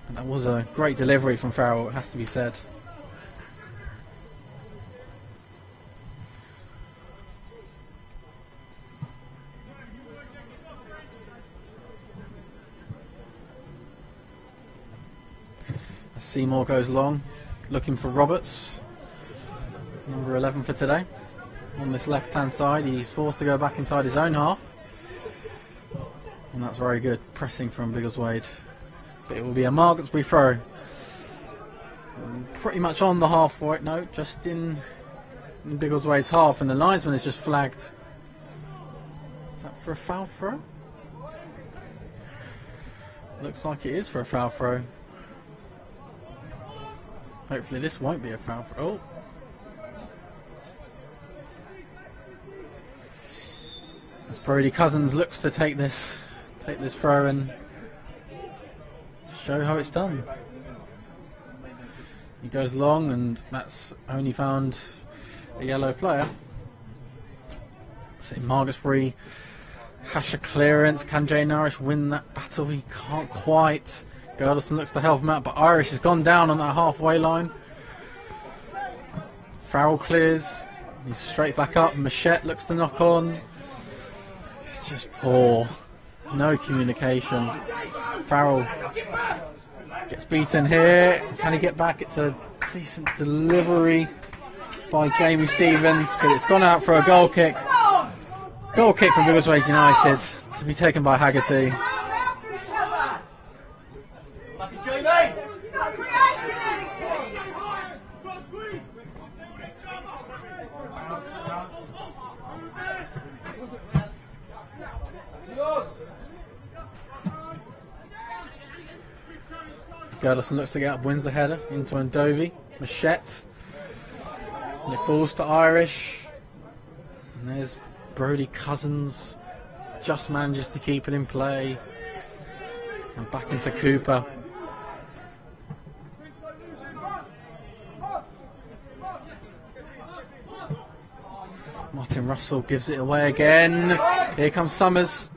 And that was a great delivery from Farrell, it has to be said. Seymour goes long, looking for Roberts, number 11 for today. On this left hand side, he's forced to go back inside his own half, and that's very good pressing from Biggleswade. But it will be a Margaretsbury throw, pretty much on the half forward, no, just in Biggleswade's half, and the linesman is just flagged. Is that for a foul throw? Looks like it is for a foul throw. Hopefully this won't be a foul throw. Oh. As Brody Cousins looks to take this throw and show how it's done. He goes long, and that's only found a yellow player. So Margaretsbury hash a clearance. Can Jay Nourish win that battle? He can't quite. Girdleston looks to help him out, but Irish has gone down on that halfway line. Farrell clears. He's straight back up. Machette looks to knock on. It's just poor. No communication. Farrell gets beaten here. Can he get back? It's a decent delivery by Jamie Stevens, but it's gone out for a goal kick. Goal kick from Biggleswade United to be taken by Haggerty. Gerdelson looks to get up, wins the header into Ndovi. Machette. And it falls to Irish. And there's Brody Cousins. Just manages to keep it in play. And back into Cooper. Martin Russell gives it away again. Here comes Summers.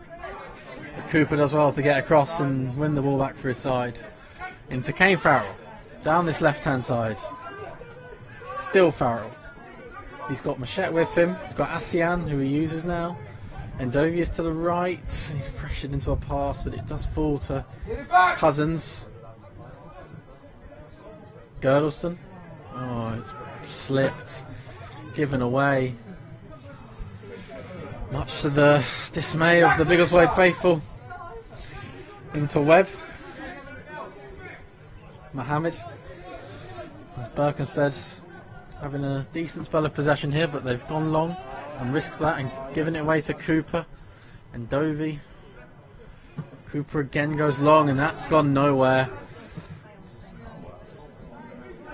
But Cooper does well to get across and win the ball back for his side. Into Kane Farrell. Down this left hand side. Still Farrell. He's got Machette with him. He's got Asian, who he uses now. Ndovi is to the right. He's pressured into a pass, but it does fall to Cousins. Girdleston. Oh, it's slipped. Given away. Much to the dismay of the Biggleswade faithful. Into Webb. Mohammed. As Berkensted's having a decent spell of possession here, but they've gone long and risked that and given it away to Cooper and Dovey. Cooper again goes long and that's gone nowhere.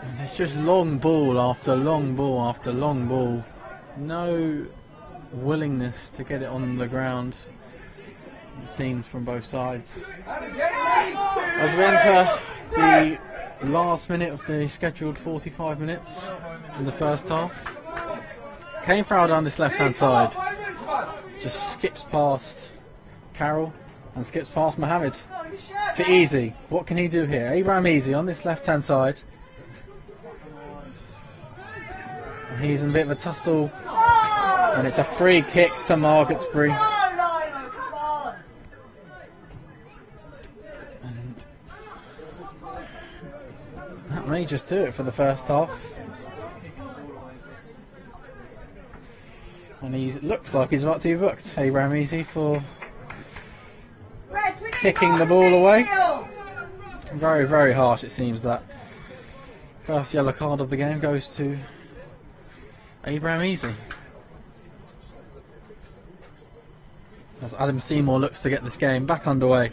And it's just long ball after long ball after long ball. No willingness to get it on the ground, it seems, from both sides. As we enter the last minute of the scheduled 45 minutes in the first half, Kane Farrell down this left hand side just skips past Carroll and skips past Mohammed to Easy. What can he do here? Abraham Easy on this left hand side. He's in a bit of a tussle and it's a free kick to Margaretsbury. And that may just do it for the first half. And he looks like he's about to be booked, Abraham Easy, for kicking the ball away. Very, very harsh, it seems. That first yellow card of the game goes to Abraham Easy. As Adam Seymour looks to get this game back underway.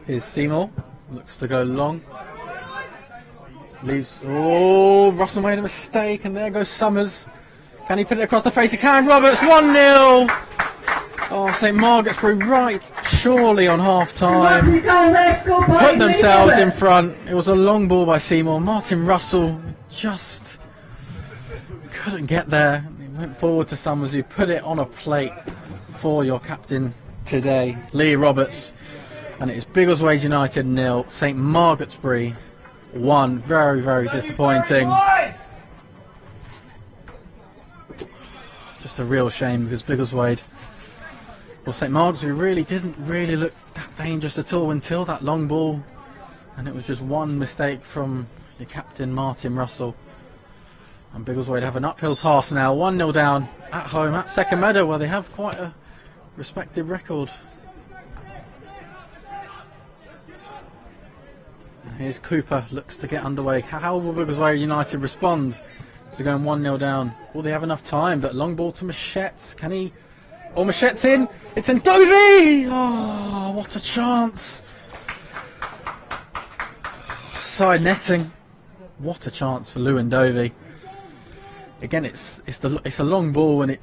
Here's Seymour, looks to go long. Leaves. Oh, Russell made a mistake, and there goes Summers. Can he put it across the face? He can. Roberts, 1-0. Oh, St Margaretsbury right, surely on half time. Put themselves in front. It was a long ball by Seymour. Martin Russell just couldn't get there. He went forward to Summers, who put it on a plate for your captain today, Lee Roberts. And it is Biggleswade United 0, St Margaretsbury 1. Very, very disappointing. Just a real shame, because Biggleswade, well, St Margaretsbury really didn't look that dangerous at all until that long ball, and it was just one mistake from your captain Martin Russell. And Biggleswade have an uphill task now, 1-0 down at home at Second Meadow, where they have quite a respected record. Here's Cooper, looks to get underway. How will Biggleswade United respond to going 1-0 down? Will they have enough time? But long ball to Machette. Can he? Oh, Machette's in. It's Ndovi! Oh, what a chance. Side netting. What a chance for Lou Ndovi. Again, it's a long ball, and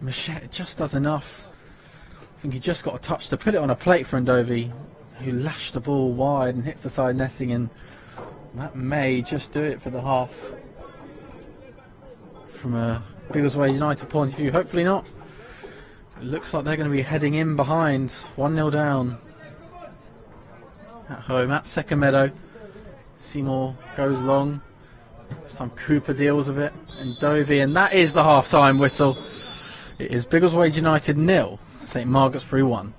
Machette just does enough. I think he just got a touch to put it on a plate for Ndovi, who lashed the ball wide and hits the side netting, and that may just do it for the half. From a Biggleswade United point of view, hopefully not. It looks like they're going to be heading in behind, 1-0 down at home at Second Meadow. Seymour goes long. This time Cooper deals with it, and Dovey, and that is the half-time whistle. It is Biggleswade United 0, St Margaretsbury 1.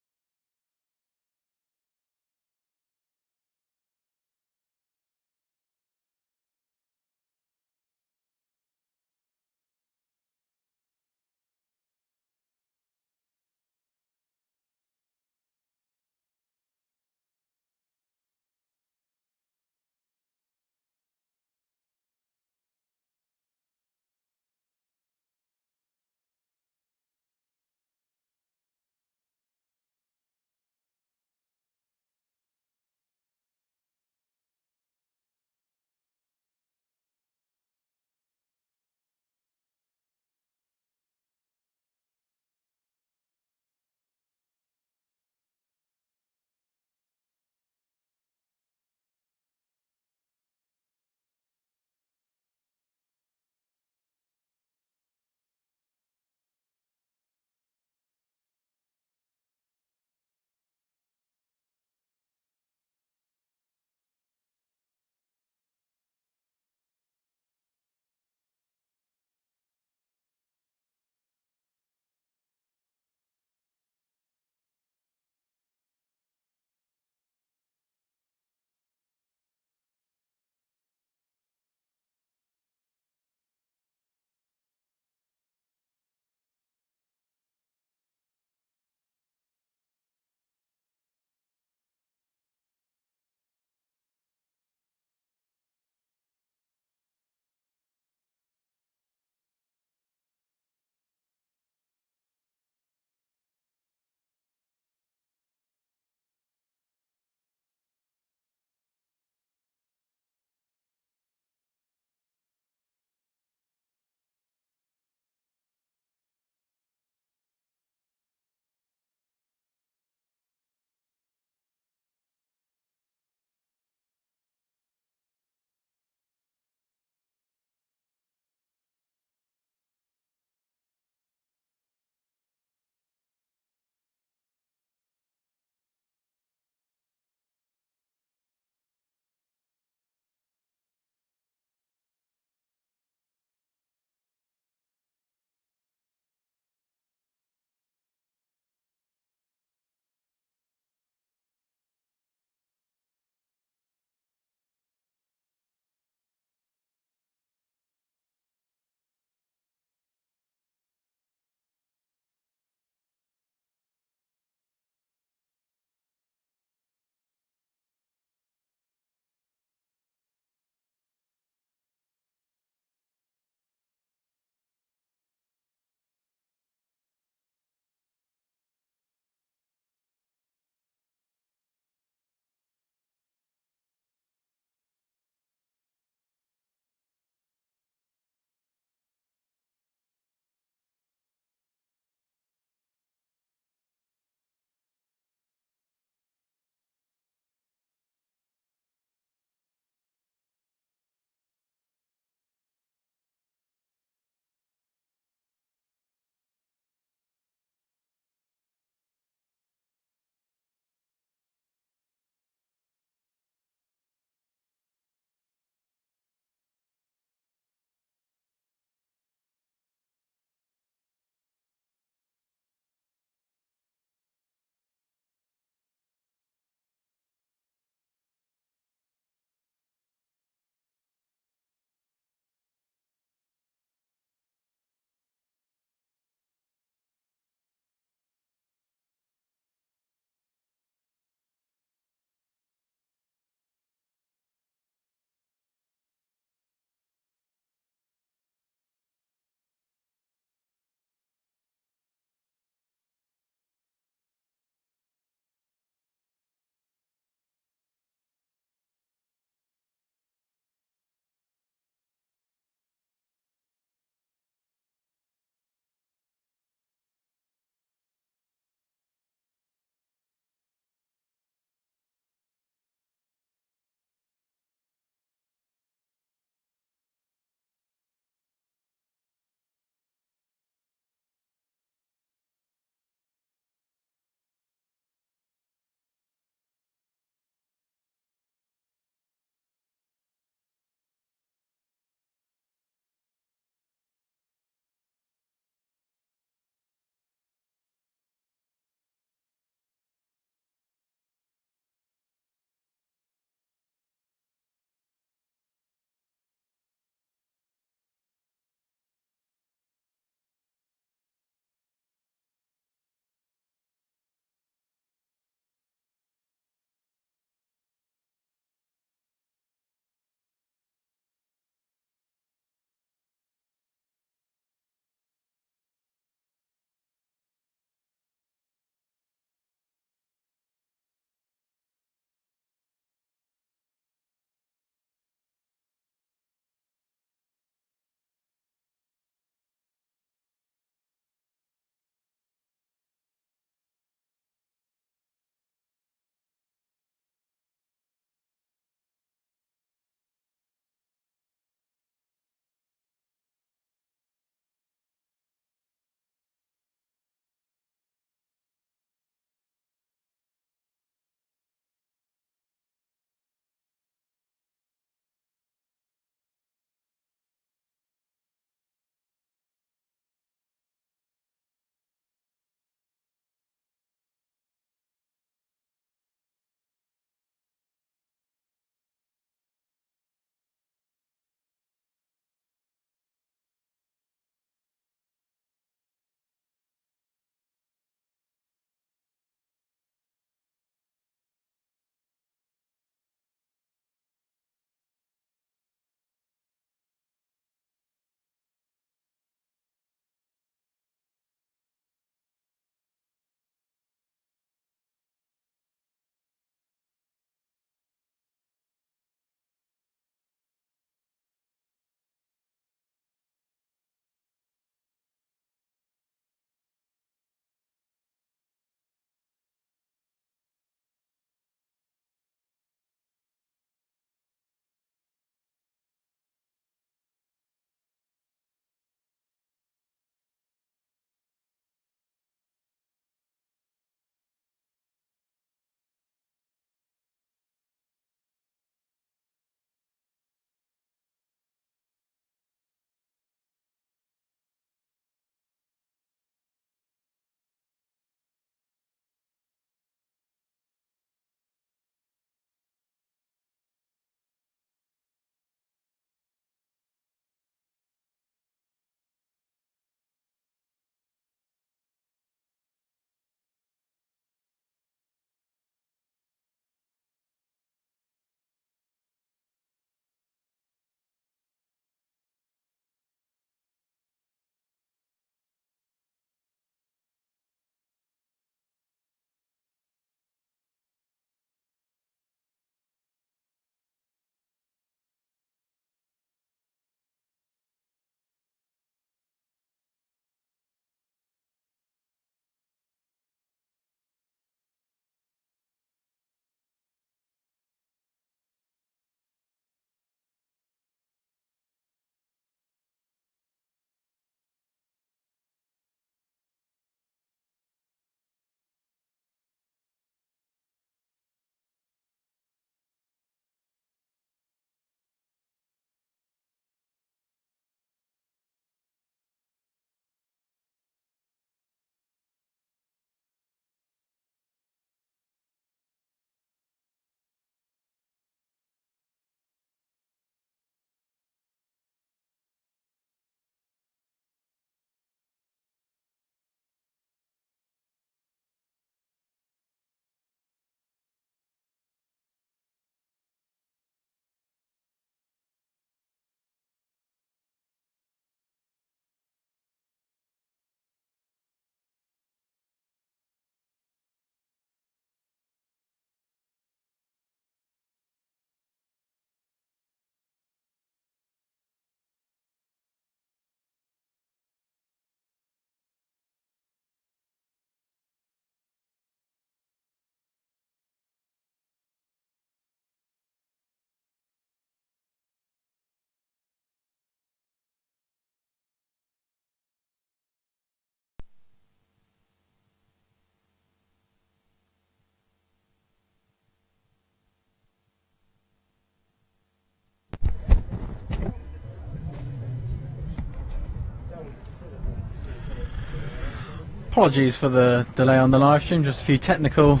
Apologies for the delay on the live stream, just a few technical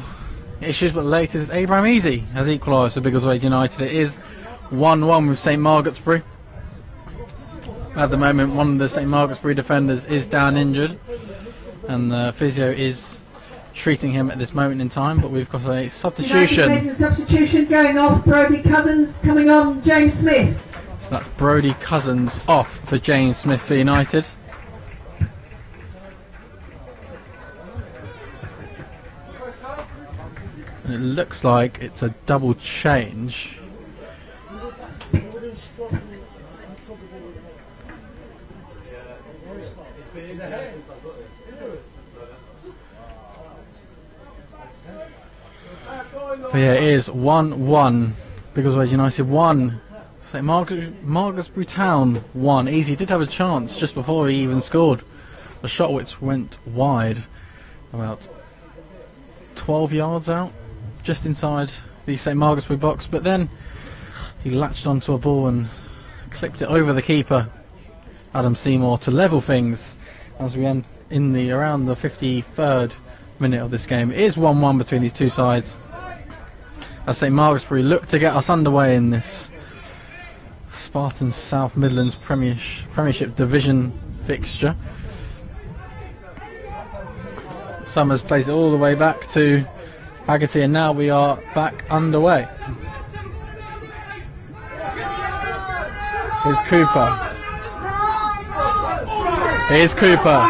issues, but the latest Abraham Easy has equalised for Biggleswade United. It is 1-1 with St Margaretsbury. At the moment, one of the St Margaretsbury defenders is down injured, and the physio is treating him at this moment in time, but we've got a substitution. Making a substitution going off, Brody Cousins coming on, James Smith. So that's Brody Cousins off for James Smith for United. And it looks like it's a double change. But yeah, it is 1-1. Biggleswade United 1. St Margaretsbury Town 1. Easy did have a chance just before he even scored. A shot which went wide, about 12 yards out, just inside the St Margaretsbury box. But then he latched onto a ball and clipped it over the keeper, Adam Seymour, to level things as we end in the around the 53rd minute of this game. It is 1-1 between these two sides, as St Margaretsbury look to get us underway in this Spartan South Midlands Premiership Division fixture. Summers plays it all the way back to Haggerty, and now we are back underway. Here's Cooper. Here's Cooper.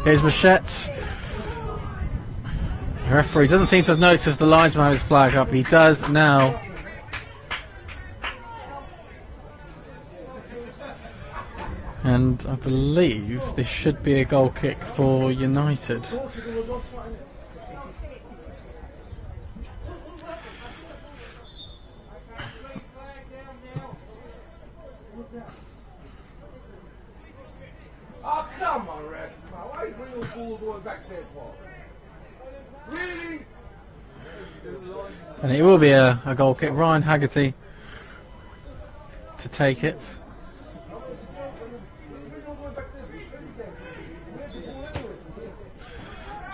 Here's Machette. The referee doesn't seem to have noticed the linesman has his flag up. He does now. And I believe this should be a goal kick for United. Oh, come on, ref. Why are you bringing the ball going back there for? Really? And it will be a goal kick. Ryan Haggerty to take it.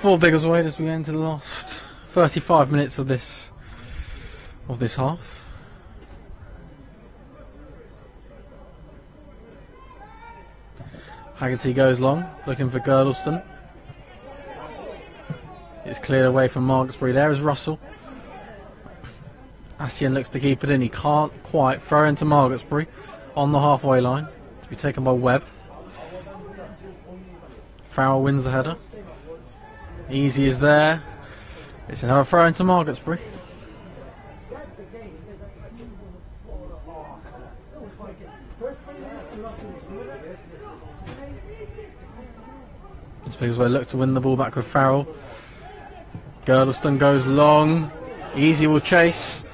For Biggleswade as we enter the last 35 minutes of this half. Haggerty goes long, looking for Girdleston. It's cleared away from Margaretsbury. There is Russell. Asian looks to keep it in. He can't quite. Throw into Margaretsbury on the halfway line to be taken by Webb. Farrell wins the header. Easy is there. It's another throw into Margaretsbury. Biggleswade look to win the ball back with Farrell. Girdleston goes long. Easy will chase.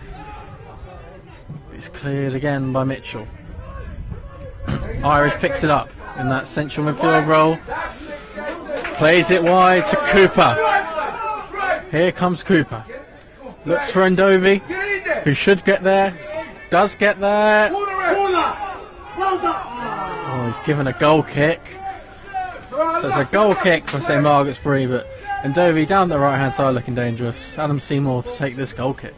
It's cleared again by Mitchell. Irish picks it up in that central midfield role. Plays it wide to Cooper. Here comes Cooper. Looks for Ndovi, who should get there. Does get there. Oh, he's given a goal kick. So it's a goal kick for St Margaretsbury, but Ndovi down the right hand side looking dangerous. Adam Seymour to take this goal kick.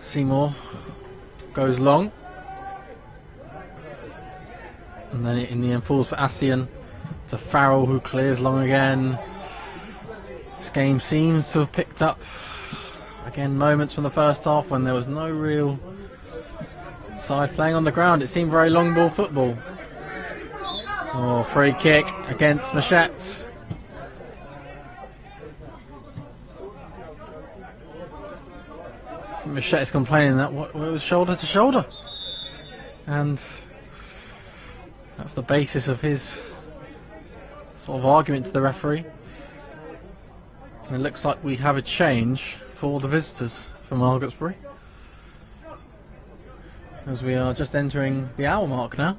Seymour goes long, and then it in the end falls for Asian to Farrell, who clears long again. This game seems to have picked up again moments from the first half when there was no real side playing on the ground. It seemed very long ball football. Oh, free kick against Machette. Machette is complaining that it was shoulder to shoulder, and that's the basis of his sort of argument to the referee. And it looks like we have a change for the visitors from Margaretsbury. as we are just entering the hour mark now.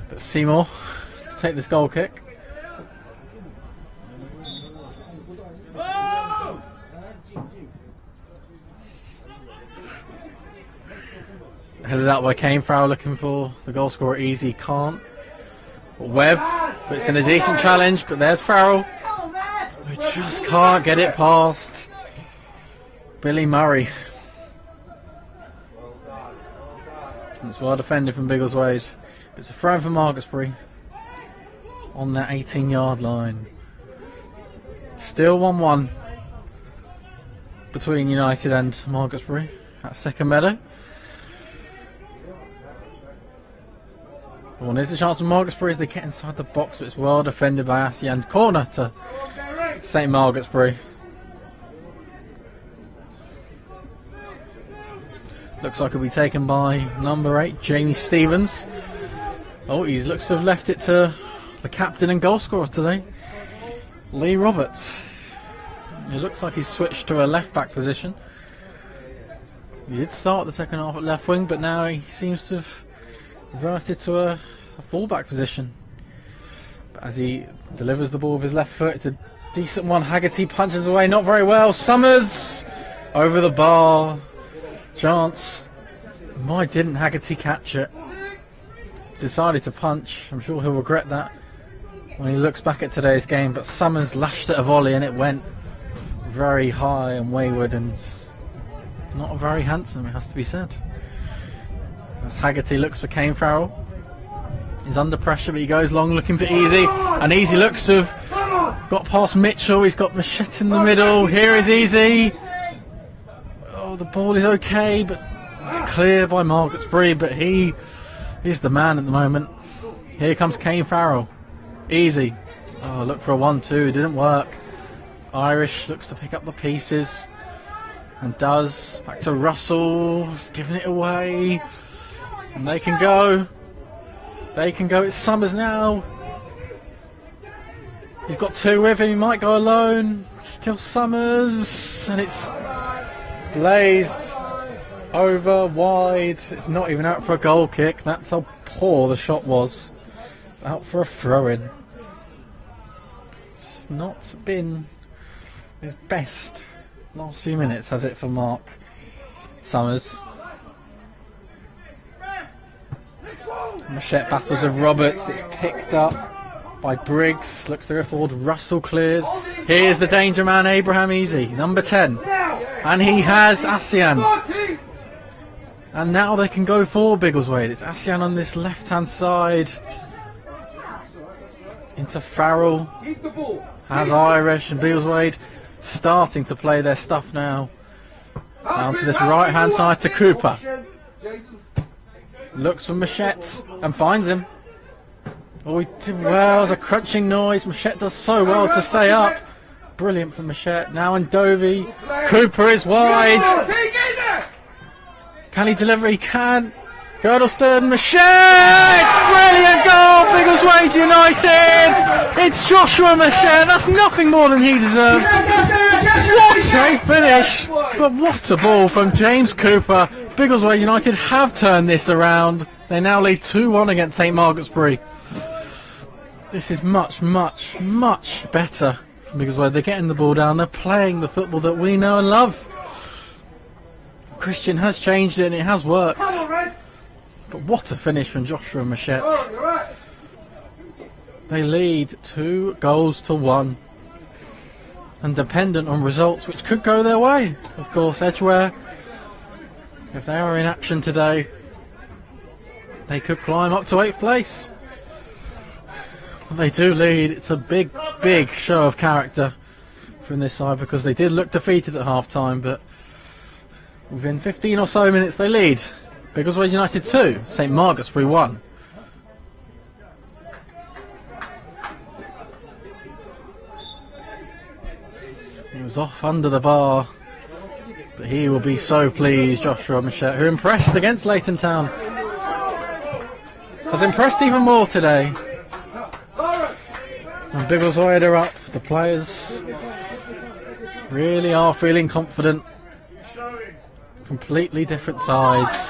But Seymour to take this goal kick. Headed out by Kane. Farrell looking for the goal scorer. Easy, can't. Webb puts in a decent challenge, but there's Farrell, who just can't get it past Billy Murray. It's well defended from Biggleswade. It's a throw for Margaretsbury on that 18-yard line. Still 1-1 between United and Margaretsbury at Second Meadow. Well, there's a chance for Margaretsbury as they get inside the box, but it's well defended by Asian. Corner to St Margaretsbury. Looks like it'll be taken by number 8, Jamie Stevens. Oh, he looks to have left it to the captain and goal scorer today, Lee Roberts. It looks like he's switched to a left back position. He did start the second half at left wing, but now he seems to have reverted to a full-back position. But as he delivers the ball with his left foot, it's a decent one. Haggerty punches away, not very well. Summers over the bar. Chance. Why didn't Haggerty catch it? Decided to punch. I'm sure he'll regret that when he looks back at today's game. But Summers lashed at a volley and it went very high and wayward and not very handsome, it has to be said. As Haggerty looks for Kane Farrell. He's under pressure, but he goes long looking for Easy. And Easy looks to have got past Mitchell. He's got Machette in the middle. Here is Easy. Oh, the ball is okay, but it's clear by Margaretsbury. But he is the man at the moment. Here comes Kane Farrell. Easy. Oh, look for a 1-2. It didn't work. Irish looks to pick up the pieces. And does. Back to Russell. He's giving it away. And they can go. They can go. It's Summers now. He's got 2 with him. He might go alone. Still Summers. And it's blazed over wide. It's not even out for a goal kick. That's how poor the shot was. Out for a throw-in. It's not been his best last few minutes, has it, for Mark Summers? Machette battles with Roberts. It's picked up by Briggs. Looks to go forward. Russell clears. Here's the danger man, Abraham Easy, number 10. And he has Asian. And now they can go for Biggleswade. It's Asian on this left-hand side. Into Farrell. Has Irish and Biggleswade starting to play their stuff now. Down to this right-hand side to Cooper. Looks for Machette and finds him. Oh, he did well. There's a crunching noise. Machette does so well to stay up. Brilliant from Machette. Now in Dovey. Cooper is wide. Can he deliver? He can. Girdleston, Machette! Brilliant goal, Biggleswade United! It's Joshua Machette. That's nothing more than he deserves. What a finish! But what a ball from James Cooper. Biggleswade United have turned this around. They now lead 2-1 against St Margaretsbury. This is much, much, much better from Biggleswade. They're getting the ball down. They're playing the football that we know and love. Christian has changed it and it has worked. But what a finish from Joshua Machette. They lead 2-1 and dependent on results which could go their way. Of course, Edgware, if they are in action today, they could climb up to 8th place. They do lead. It's a big, big show of character from this side because they did look defeated at half time, but within 15 or so minutes they lead. Biggleswade United 2, St Margaretsbury 1. He was off under the bar, but he will be so pleased. Joshua Machette, who impressed against Leighton Town, has impressed even more today. And Biggleswade are up. The players really are feeling confident. Completely different sides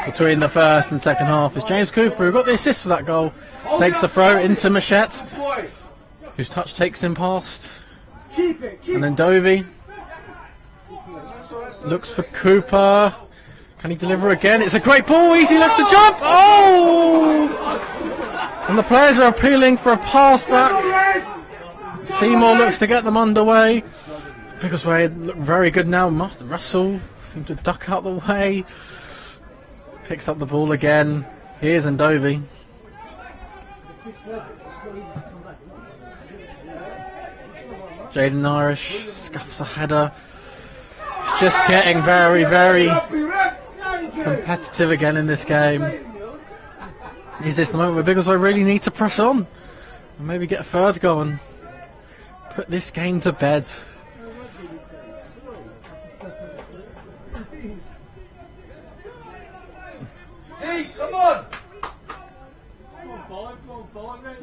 between the first and second half. As James Cooper, who got the assist for that goal, takes the throw into Machette, whose touch takes him past. And then Dovey looks for Cooper. Can he deliver again? It's a great ball. Easy left the jump. Oh! And the players are appealing for a pass back. Seymour looks to get them underway. Biggleswade look very good now. Russell seems to duck out the way. Picks up the ball again. Here's Ndovey. Jaden Irish scuffs a header. It's just getting very, very competitive again in this game. Is this the moment where Biggleswade really need to press on and maybe get a third goal and put this game to bed? Come on!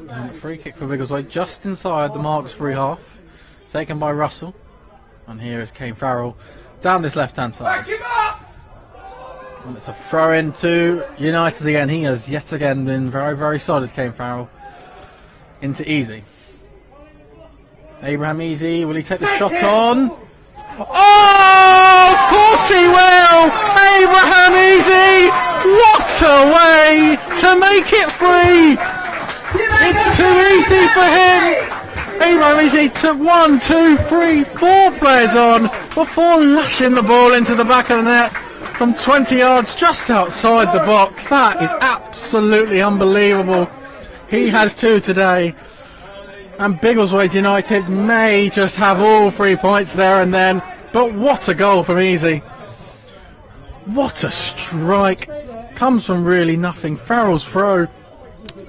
And free kick for Biggleswade just inside the Margaretsbury half, taken by Russell. And here is Kane Farrell down this left hand side. Back him up! And it's a throw in to United again. He has yet again been very, very solid, Kane Farrell. Into Easy. Abraham Easy, will he take the shot on? Oh, of course he will! Abraham Easy! What a way to make it free! It's too easy for him! Abraham Easy took 1, 2, 3, 4 players on before lashing the ball into the back of the net from 20 yards just outside the box. That is absolutely unbelievable. He has 2 today. And Biggleswade United may just have all 3 points there and then. But what a goal from Easy. What a strike. Comes from really nothing. Farrell's throw.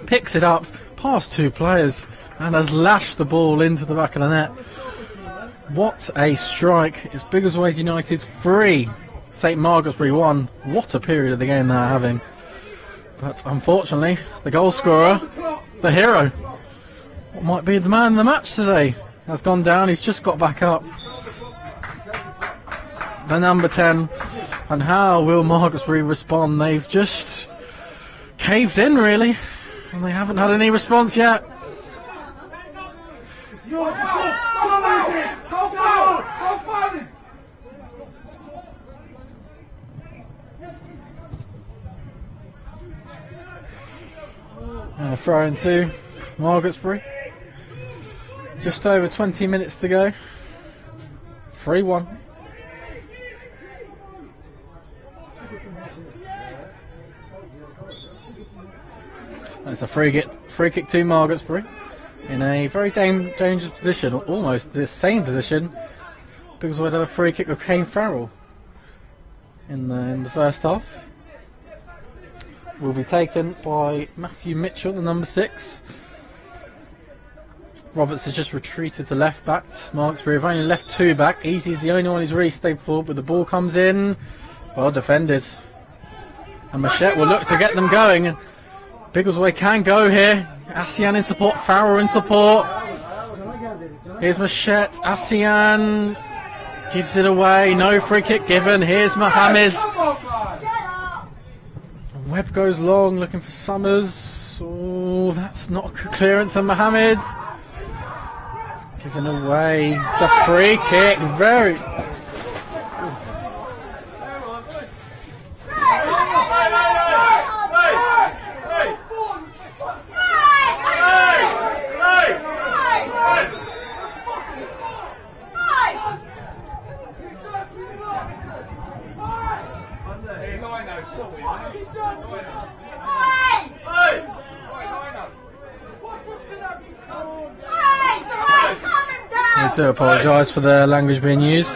Picks it up past 2 players and has lashed the ball into the back of the net. What a strike. It's Biggleswade United 3, St Margaretsbury 1. What a period of the game they're having. But unfortunately, the goal scorer, the hero, what might be the man of the match today, has gone down. He's just got back up. The number 10. And how will Margaretsbury respond? They've just caved in, really, and they haven't had any response yet. And a throw into Margaretsbury. Just over 20 minutes to go. 3-1. It's a free kick to Margaretsbury in a very dangerous position, almost the same position, because we had a free kick of Kane Farrell in the first half. Will be taken by Matthew Mitchell, the number 6. Roberts has just retreated to left back. Margaretsbury have only left 2 back. Easy's the only one who's really stayed forward, but the ball comes in. Well defended. And Machette will look to get them going. Biggleswade can go here. Asian in support, Farrell in support. Here's Machette. Asian gives it away. No free kick given. Here's Mohammed. Webb goes long, looking for Summers. Oh, that's not a good clearance on Mohammed. Given away. It's a free kick. Very. I do apologise for the language being used.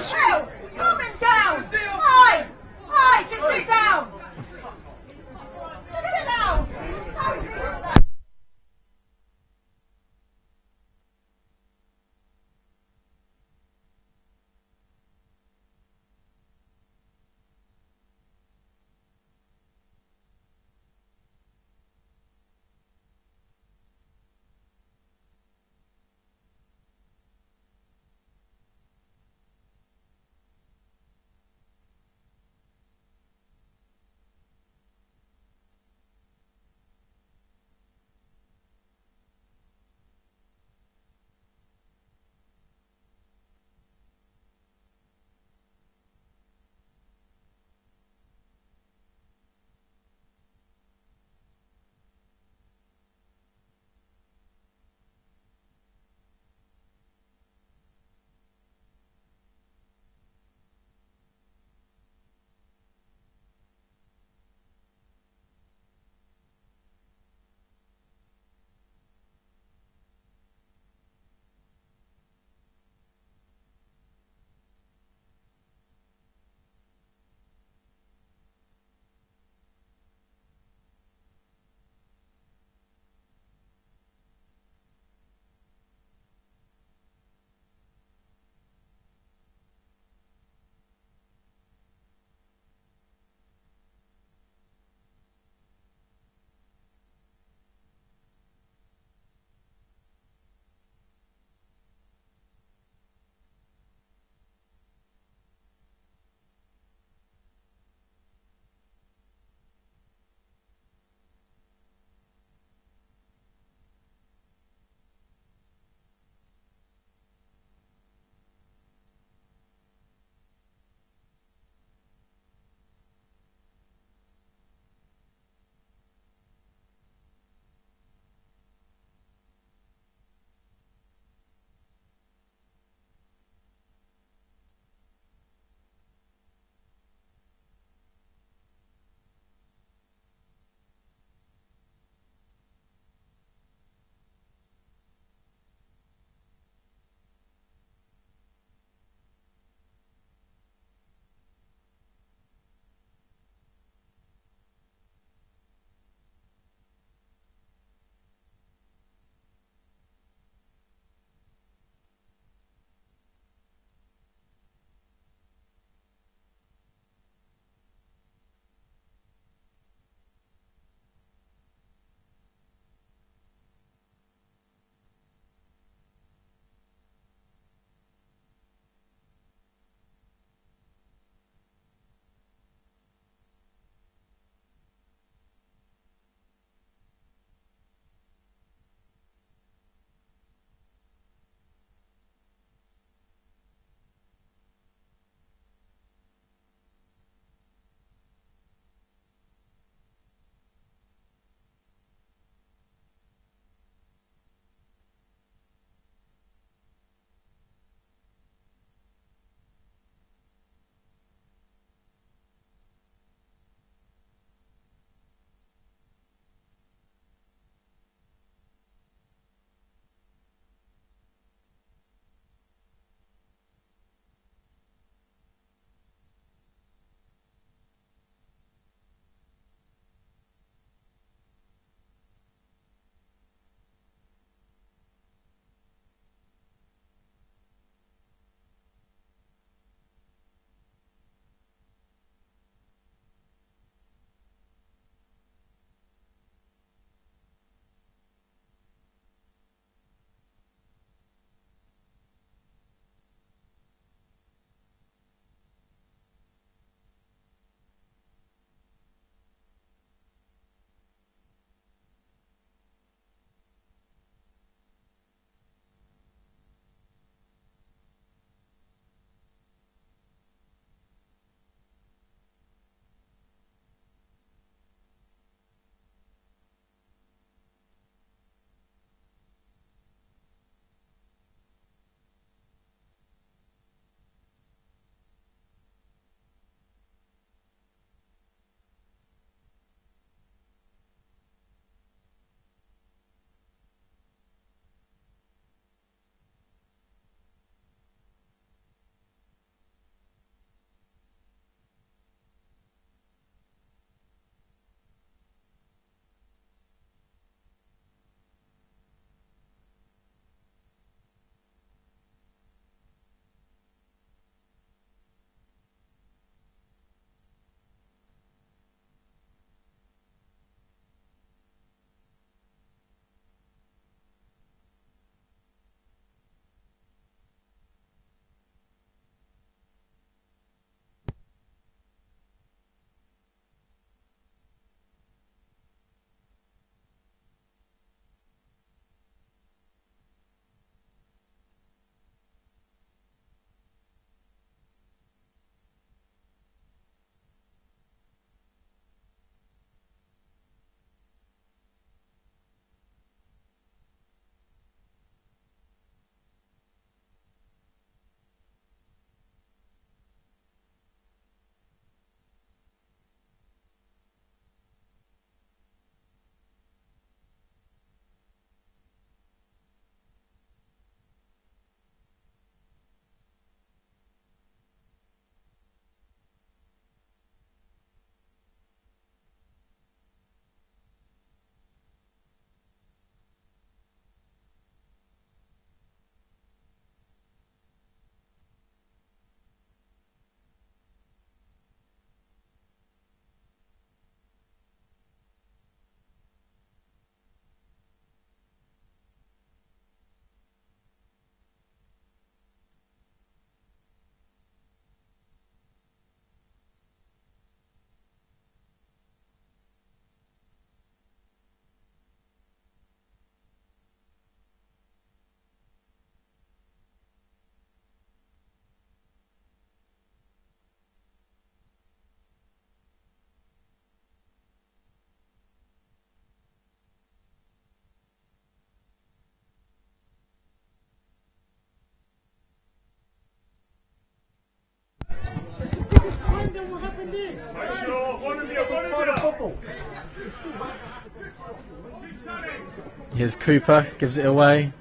Here's Cooper, gives it away.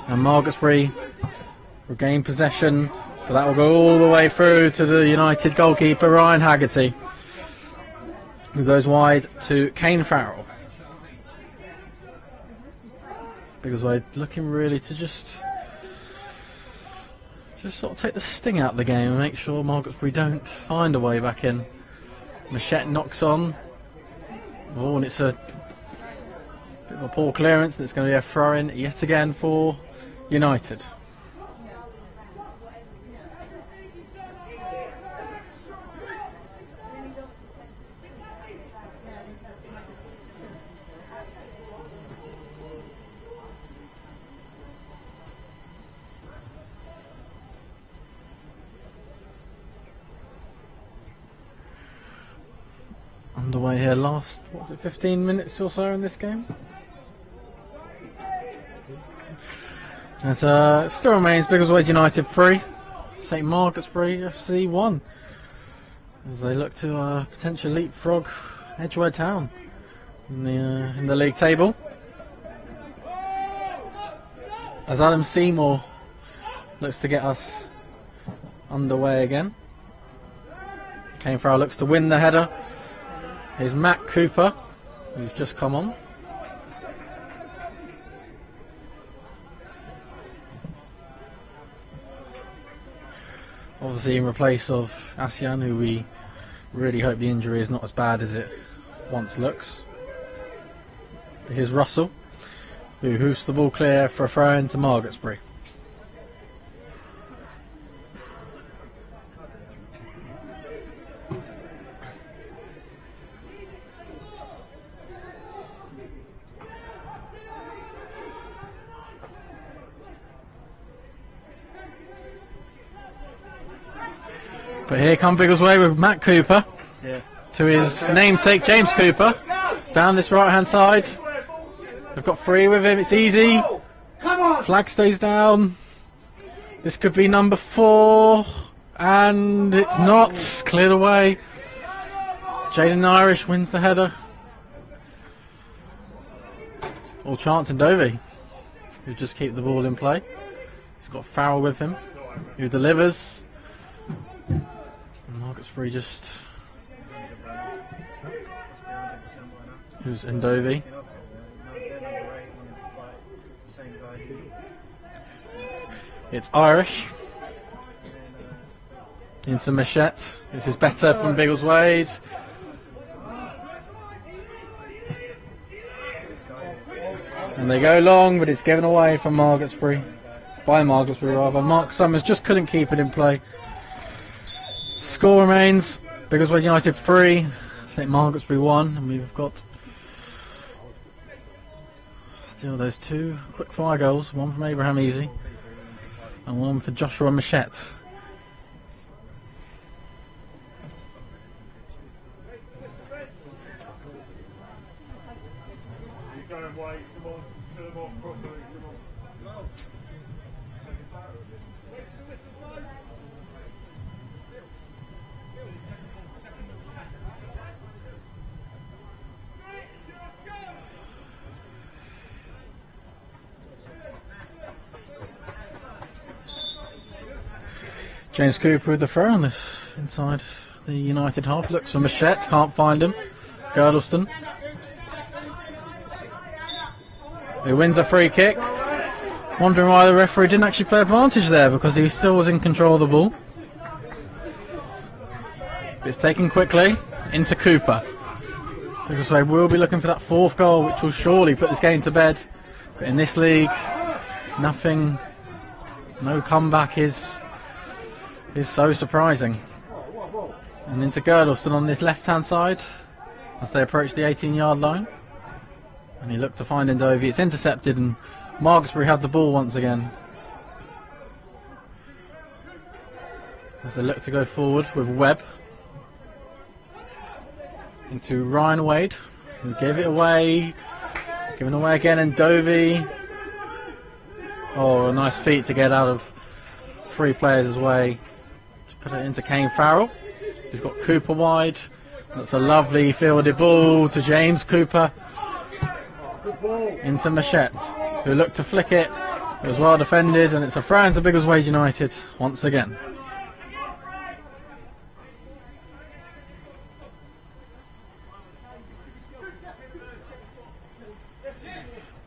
And Margaretsbury regain possession, but that will go all the way through to the United goalkeeper, Ryan Haggerty, who goes wide to Kane Farrell. Biggleswade looking really to just sort of take the sting out of the game and make sure Margaretsbury don't find a way back in. Machette knocks on. Oh, and it's a bit of a poor clearance, and it's going to be a throw-in yet again for United. Underway here, last, what was it, 15 minutes or so in this game? And still remains Biggleswade United 3, St Margaretsbury FC 1, as they look to potentially leapfrog Edgware Town in the league table. As Adam Seymour looks to get us underway again. Kane Farrell looks to win the header. Here's Matt Cooper, who's just come on. Obviously in replace of Asian, who we really hope the injury is not as bad as it once looks. Here's Russell, who hoofs the ball clear for a throw in to Margaretsbury. But here come Biggleswade with Matt Cooper, to his namesake James Cooper, down this right hand side. They've got 3 with him, it's easy. Flag stays down. This could be number 4, and it's not. Cleared away. Jaden Irish wins the header. All chance in Dovey, who just keep the ball in play. He's got Farrell with him, who delivers. Margaretsbury just... Who's Ndovi? It's Irish. Into Machette. This is better from Biggleswade. And they go long, but it's given away from Margaretsbury. By Margaretsbury rather. Mark Summers just couldn't keep it in play. Score remains Biggleswade United 3, St Margaretsbury 1, and we've got still those 2 quick fire goals, one from Abraham Easy and one for Joshua Machette. James Cooper with the throw on this inside the United half. Looks for Machette, can't find him. Girdleston, who wins a free kick. Wondering why the referee didn't actually play advantage there, because he still was in control of the ball. It's taken quickly into Cooper. Biggleswade will be looking for that 4th goal, which will surely put this game to bed. But in this league, nothing, no comeback is so surprising. And into Girdleston on this left hand side as they approach the 18-yard line, and he looked to find Ndovi. It's intercepted, and Margaretsbury have the ball once again as they look to go forward with Webb into Ryan Wade, who gave it away, given away again, and Ndovi. Oh, a nice feat to get out of 3 players' way to Put it into Kane Farrell. He's got Cooper wide. That's a lovely fielded ball to James Cooper. Into Machette, who looked to flick it. It was well defended, and it's a throw into Biggleswade United once again.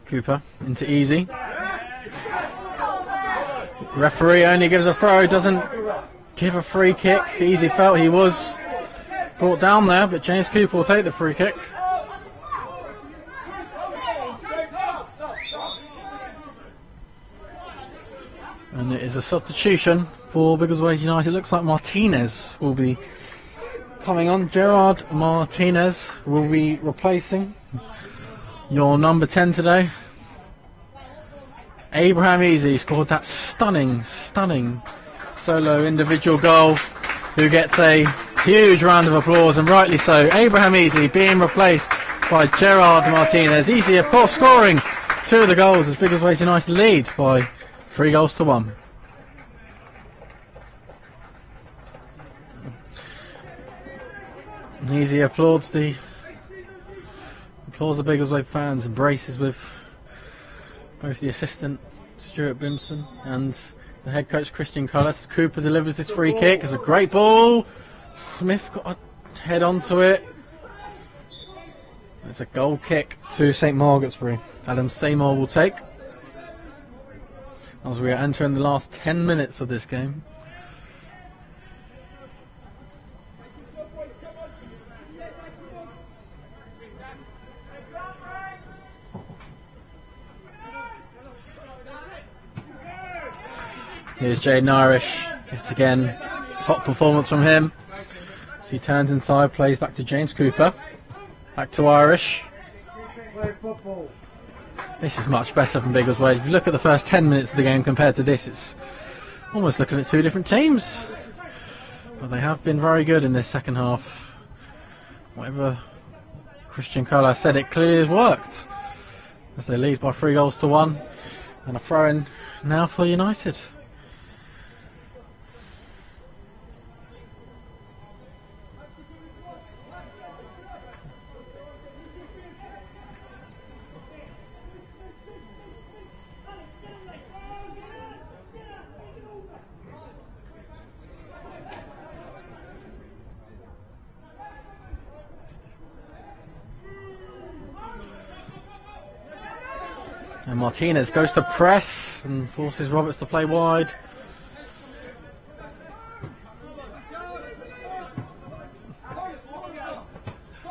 Cooper into Easy. Referee only gives a throw, doesn't give a free kick. Easy felt he was brought down there, but James Cooper will take the free kick. And it is a substitution for Biggleswade United. Looks like Martinez will be coming on. Gerard Martinez will be replacing your number 10 today. Abraham Easy scored that stunning solo individual goal, who gets a huge round of applause, and rightly so. Abraham Easy being replaced by Gerard Martinez. Easy, of course, scoring 2 of the goals as Biggleswade United lead by 3-1. Easy applauds the Biggleswade fans, embraces with both the assistant Stuart Bimson and the head coach Christian Cullis. Cooper delivers this free kick. It's a great ball. Smith got a head onto it. It's a goal kick to St Margaretsbury. Adam Seymour will take, as we are entering the last 10 minutes of this game. Here's Jaden Irish, yet again, top performance from him. So he turns inside, plays back to James Cooper, back to Irish. This is much better from Biggleswade. If you look at the first 10 minutes of the game compared to this, it's almost looking at 2 different teams. But they have been very good in this second half. Whatever Christian Cullis said, it clearly has worked, as they lead by 3-1, and a throw-in now for United. And Martinez goes to press and forces Roberts to play wide.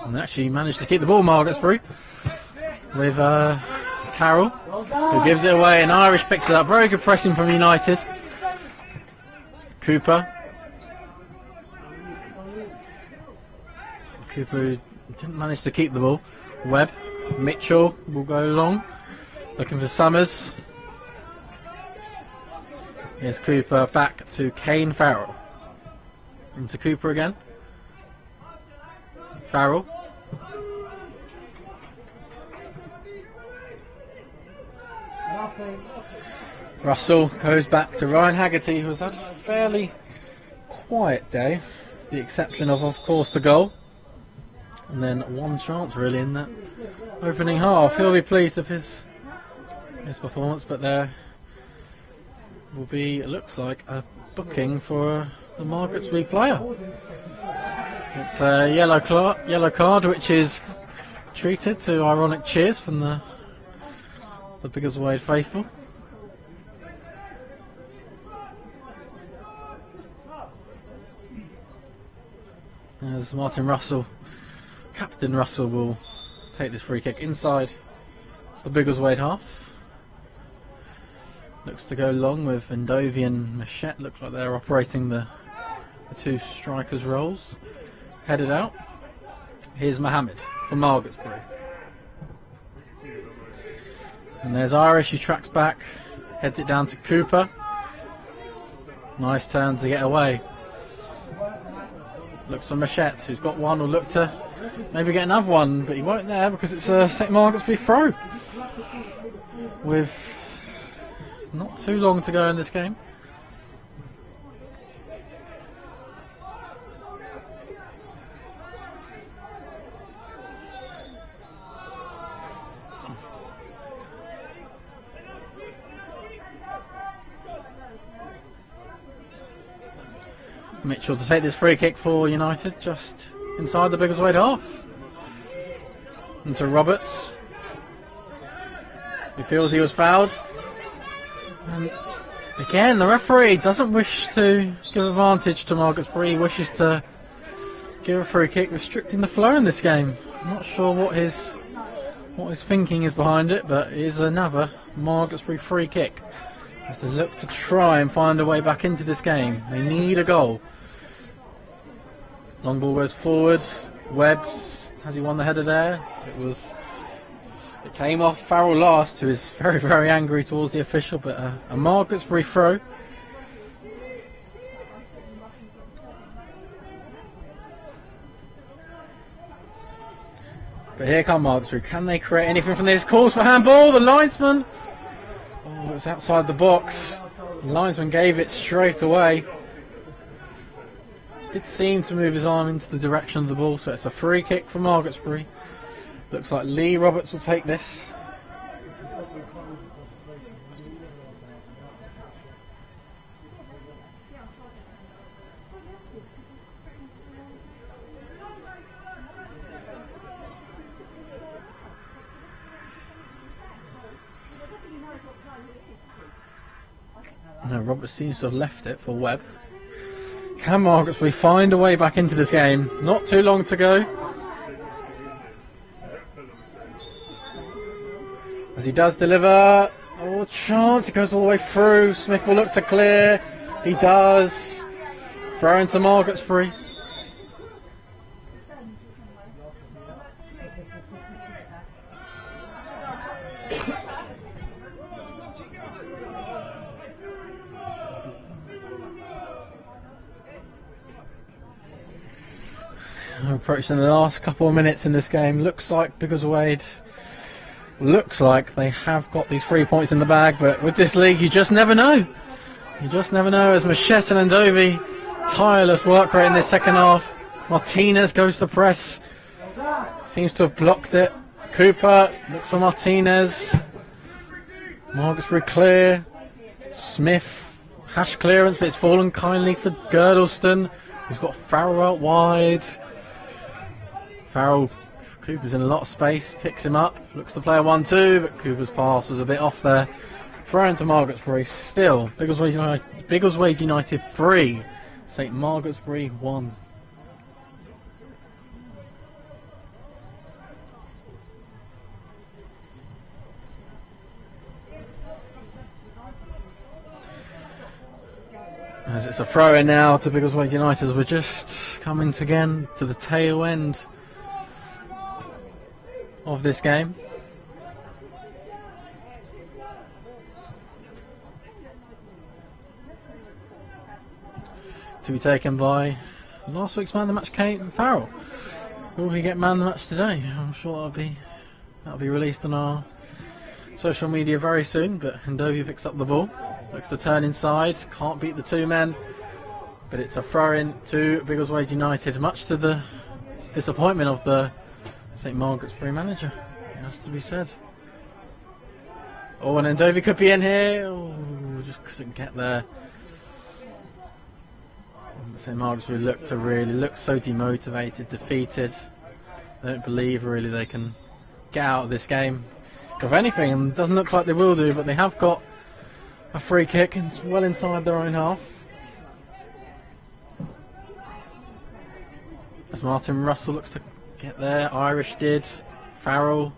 And actually managed to keep the ball, Margaretsbury, with Carroll, who gives it away, and Irish picks it up. Very good pressing from United. Cooper didn't manage to keep the ball. Webb, Mitchell will go long, looking for Summers. Here's Cooper back to Kane Farrell. Into Cooper again. Farrell. Russell goes back to Ryan Haggerty, who's had a fairly quiet day, with the exception of course, the goal. And then one chance really in that opening half. He'll be pleased with his performance, but there will be, it looks like, a booking for the Margaretsbury player. It's a yellow card, which is treated to ironic cheers from the Biggleswade faithful. As Martin Russell, Captain Russell, will take this free kick inside the Biggleswade half. Looks to go long with Ndovi and Machette. Looks like they're operating the 2 strikers' roles. Headed out. Here's Mohammed for Margaretsbury. And there's Irish, who tracks back, heads it down to Cooper. Nice turn to get away. Looks for Machette, who's got one, will look to maybe get another one, but he won't there because it's a St Margaretsbury throw. With not too long to go in this game. Mitchell to take this free kick for United, just inside the Biggleswade half. Into Roberts. He feels he was fouled. And again, the referee doesn't wish to give advantage to Margaretsbury. He wishes to give a free kick, restricting the flow in this game. I'm not sure what his thinking is behind it, but it is another Margaretsbury free kick. As they look to try and find a way back into this game. They need a goal. Long ball goes forward. Webbs, has he won the header there? It came off Farrell last, who is very, very angry towards the official, but a Margaretsbury throw. But here come Margaretsbury. Can they create anything from this? Calls for handball. The linesman. Oh, it's outside the box. The linesman gave it straight away. Did seem to move his arm into the direction of the ball, so it's a free kick for Margaretsbury. Looks like Lee Roberts will take this. No, Roberts seems to have left it for Webb. Can Margaretsbury find a way back into this game? Not too long to go. As he does deliver. Oh, chance. It goes all the way through. Smith will look to clear. He does. Throw into Margaretsbury. Approaching the last couple of minutes in this game. Looks like Biggleswade, looks like they have got these 3 points in the bag, but with this league you just never know. You just never know, as Machette and Dovey, tireless work rate in this second half. Martinez goes to press, seems to have blocked it. Cooper looks for Martinez. Margaretsbury clear. Smith, hash clearance, but it's fallen kindly for Girdleston, who's got Farrell out wide. Farrell, Cooper's in a lot of space, picks him up, looks to play a 1-2, but Cooper's pass was a bit off there. Throw to Margaretsbury, still, Biggleswade United 3, St Margaretsbury 1. As it's a throw in now to Biggleswade United, as we're just coming again to the tail end of this game. To be taken by last week's man of the match, Kate Farrell. Will he get man of the match today? I'm sure that'll be released on our social media very soon. But Ndovi picks up the ball, looks to turn inside, can't beat the two men, but it's a throw in to Biggleswade United, much to the disappointment of the St Margaretsbury manager, it has to be said. Oh, and then Dovey could be in here. Oh, just couldn't get there. St Margaretsbury look so demotivated, defeated. They don't believe really they can get out of this game. If anything, and it doesn't look like they will do, but they have got a free kick and it's well inside their own half. As Martin Russell looks to get there, Irish did, Farrell,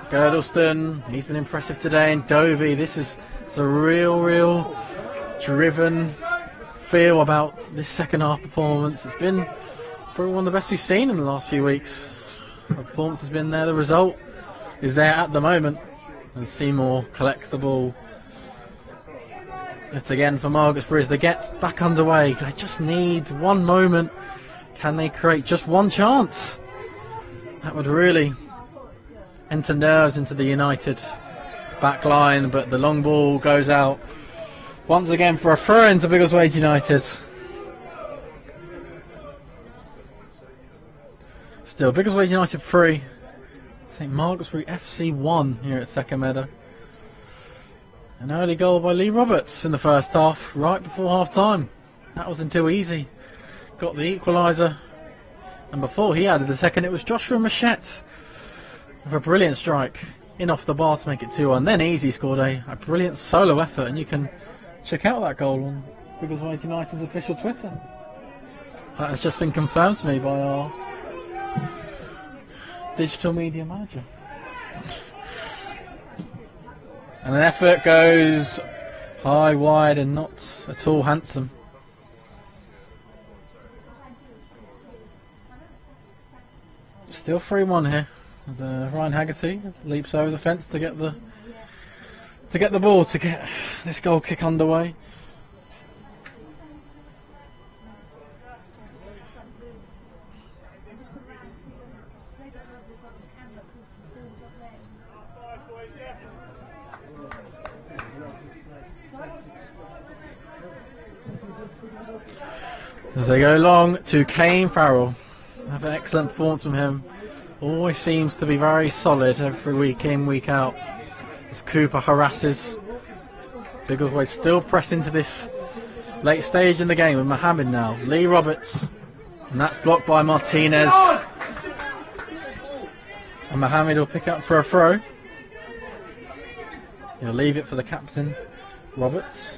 Girdleston, he's been impressive today, and Dovey. This is a real driven feel about this second half performance. It's been probably one of the best we've seen in the last few weeks. The performance has been there, the result is there at the moment, and Seymour collects the ball. It's again for Margaretsbury as they get back underway. They just need one moment. Can they create just one chance? That would really enter nerves into the United back line, but the long ball goes out once again for a throw into Biggleswade United. Still, Biggleswade United 3, St Margaretsbury FC 1 here at Second Meadow. An early goal by Lee Roberts in the first half, right before half time. That wasn't too easy. Got the equaliser. And before he added the second, it was Joshua Machette with a brilliant strike in off the bar to make it 2-1. Then Easy scored a brilliant solo effort, and you can check out that goal on Biggleswade United's official Twitter. That has just been confirmed to me by our digital media manager. And an effort goes high, wide, and not at all handsome. Still 3-1 here. As Ryan Haggerty leaps over the fence to get the ball to get this goal kick underway. As they go long to Kane Farrell. Have an excellent performance from him. Always seems to be very solid every week in, week out. As Cooper harasses. Biggleswade still pressed into this late stage in the game with Mohammed now. Lee Roberts. And that's blocked by Martinez. And Mohammed will pick up for a throw. He'll leave it for the captain, Roberts.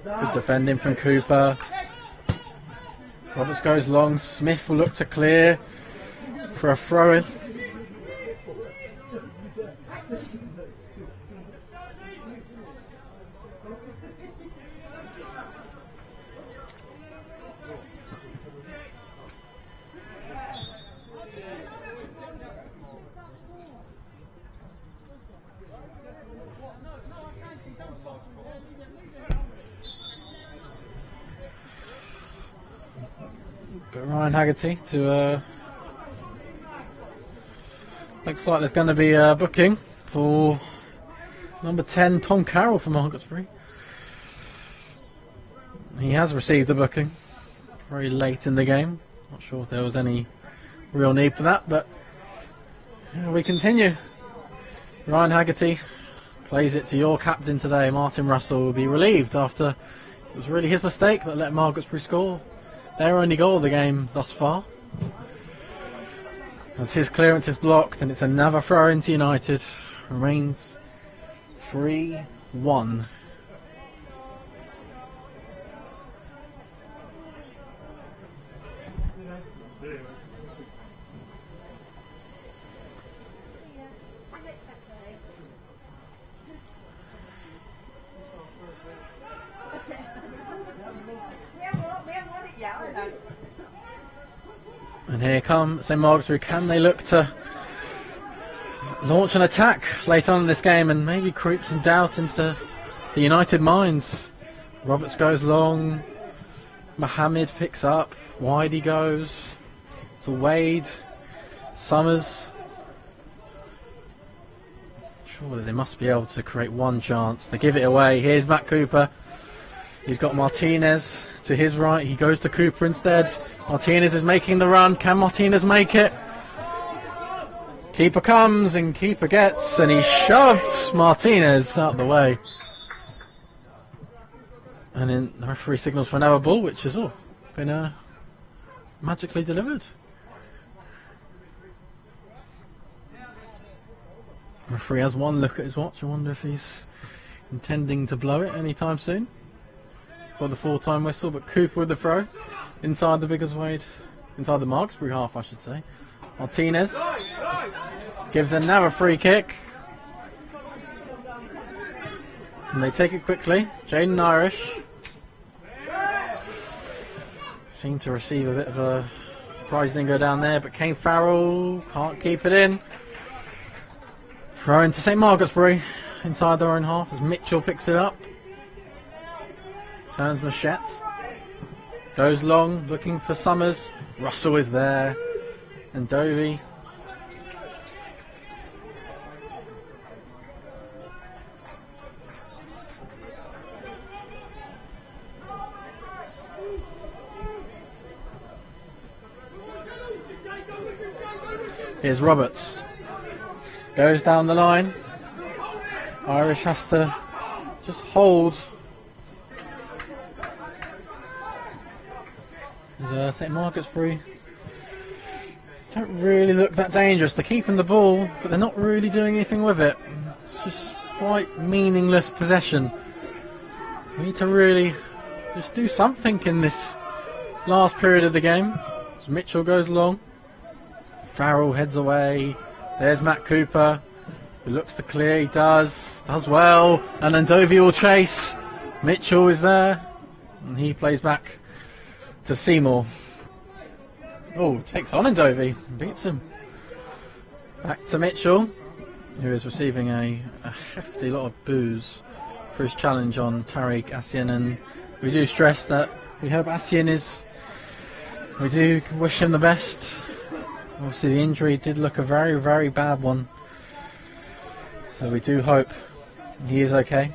Good defending from Cooper. Roberts goes long. Smith will look to clear for a throw-in. But Ryan Haggerty to looks like there's going to be a booking for number 10 Tom Carroll from Margaretsbury. He has received a booking very late in the game. Not sure if there was any real need for that, but we continue. Ryan Haggerty plays it to your captain today. Martin Russell will be relieved after it was really his mistake that let Margaretsbury score their only goal of the game thus far. As his clearance is blocked, and it's another throw into United. Remains 3-1. And here come St Margaretsbury. Can they look to launch an attack late on in this game and maybe creep some doubt into the United minds? Roberts goes long. Mohammed picks up. Wide he goes to Wade. Summers. Surely they must be able to create one chance. They give it away. Here's Matt Cooper. He's got Martinez to his right. He goes to Cooper instead. Martinez is making the run. Can Martinez make it? Keeper comes and keeper gets, and he shoved Martinez out the way. And then the referee signals for another ball, which has all been magically delivered. The referee has one look at his watch. I wonder if he's intending to blow it anytime soon for the full-time whistle. But Cooper with the throw inside the Biggleswade, inside the Margaretsbury half, I should say. Martinez gives another free kick, and they take it quickly. Jaden Irish seemed to receive a bit of a surprise, didn't go down there, but Kane Farrell can't keep it in. Throw into St Margaretsbury inside their own half as Mitchell picks it up. Turns Machette. Goes long, looking for Summers. Russell is there. And Dovey. Here's Roberts. Goes down the line. Irish has to just hold. As St Margaretsbury don't really look that dangerous. They're keeping the ball, but they're not really doing anything with it. It's just quite meaningless possession. We need to really just do something in this last period of the game. As Mitchell goes long, Farrell heads away. There's Matt Cooper, who looks to clear. He does well, and then Dovey will chase. Mitchell is there, and he plays back to Seymour. Oh, takes on Dovey, beats him. Back to Mitchell, who is receiving a hefty lot of boos for his challenge on Tariq Asian, and we do stress that we hope Asian we do wish him the best. Obviously the injury did look a very, very bad one, so we do hope he is okay,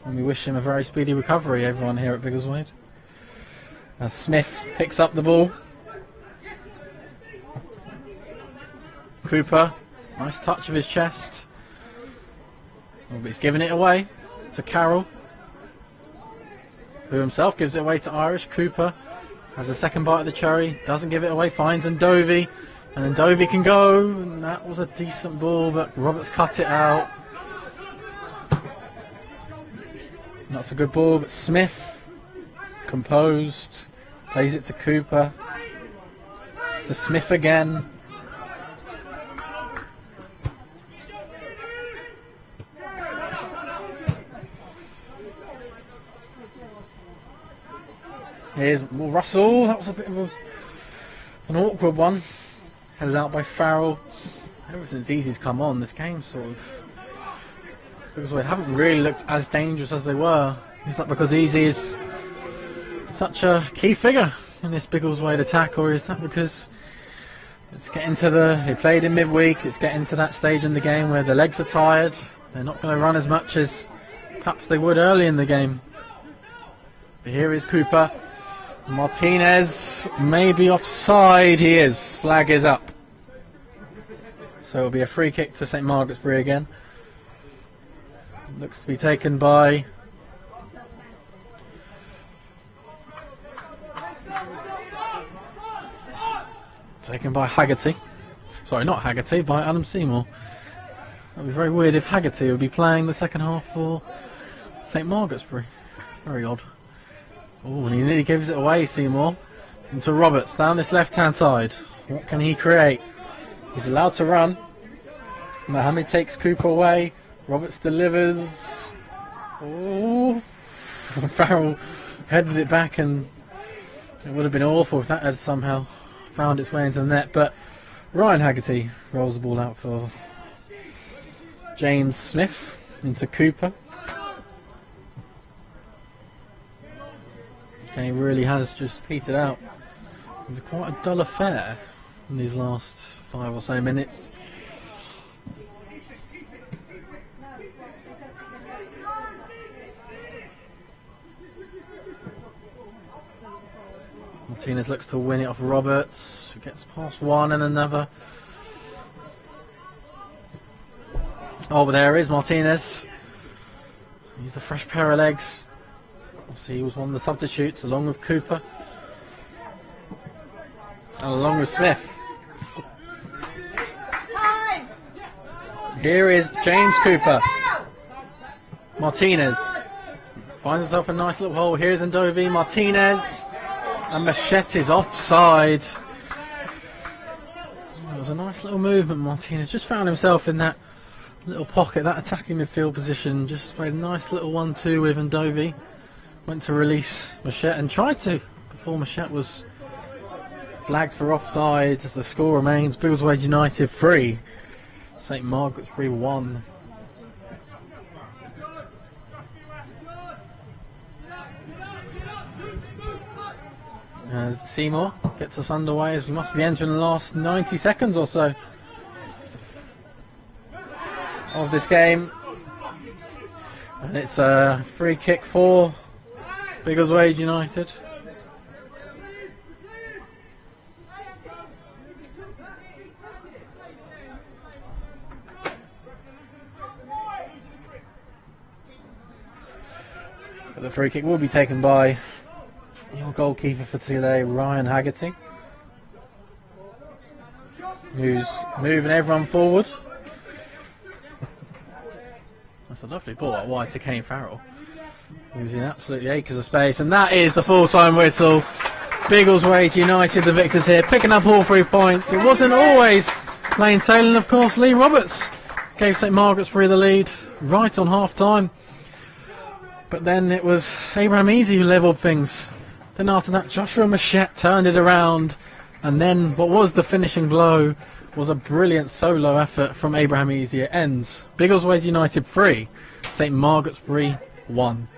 and we wish him a very speedy recovery, everyone here at Biggleswade. As Smith picks up the ball. Cooper, nice touch of his chest. Oh, but he's giving it away to Carroll, who himself gives it away to Irish. Cooper has a second bite of the cherry, doesn't give it away, finds Dovey, and then Dovey can go, and that was a decent ball, but Roberts cut it out. That's a good ball, but Smith, composed, plays it to Cooper, to Smith again. Here's Russell. That was a bit of an awkward one. Headed out by Farrell. Ever since Easy's come on, this game sort of, because we haven't really looked as dangerous as they were. Is that because Easy is such a key figure in this Biggleswade attack, or is that because it's getting to he played in midweek, it's getting to that stage in the game where the legs are tired, they're not going to run as much as perhaps they would early in the game. But here is Cooper. Martinez may be offside. He is. Flag is up. So it'll be a free kick to St Margaretsbury again. Looks to be taken by Haggerty. Sorry, not Haggerty, by Adam Seymour. That would be very weird if Haggerty would be playing the second half for St Margaretsbury. Very odd. Oh, and he nearly gives it away, Seymour. Into Roberts, down this left-hand side. What can he create? He's allowed to run. Mohammed takes Cooper away. Roberts delivers. Oh, Farrell headed it back, and it would have been awful if that had somehow found its way into the net. But Ryan Haggerty rolls the ball out for James Smith into Cooper. And he really has just petered out. It's quite a dull affair in these last 5 or so minutes. Martinez looks to win it off Roberts, who gets past one and another. Oh, but there is Martinez. He's the fresh pair of legs. See, he was one of the substitutes along with Cooper and along with Smith. Time. Here is James Cooper. Martinez finds himself a nice little hole. Here's Dovey. Martinez, and Machete's offside. It was a nice little movement. Martinez just found himself in that little pocket, that attacking midfield position. Just made a nice little 1-2 with Dovey. Went to release Machette and tried to before Machette was flagged for offside. As the score remains Biggleswade United 3, St Margaretsbury 1. As Seymour gets us underway, as we must be entering the last 90 seconds or so of this game, and it's a free kick for Biggleswade United. But the free kick will be taken by your goalkeeper for today, Ryan Haggerty, who's moving everyone forward. That's a lovely ball out wide to Kane Farrell, who's in absolutely acres of space, and that is the full-time whistle. Biggleswade United, the victors here, picking up all 3 points. It wasn't always plain sailing, of course. Lee Roberts gave St Margaretsbury the lead right on half-time, but then it was Abraham Easy who levelled things. Then after that, Joshua Machette turned it around, and then what was the finishing blow was a brilliant solo effort from Abraham Easy. It ends Biggleswade United 3, St Margaretsbury 1.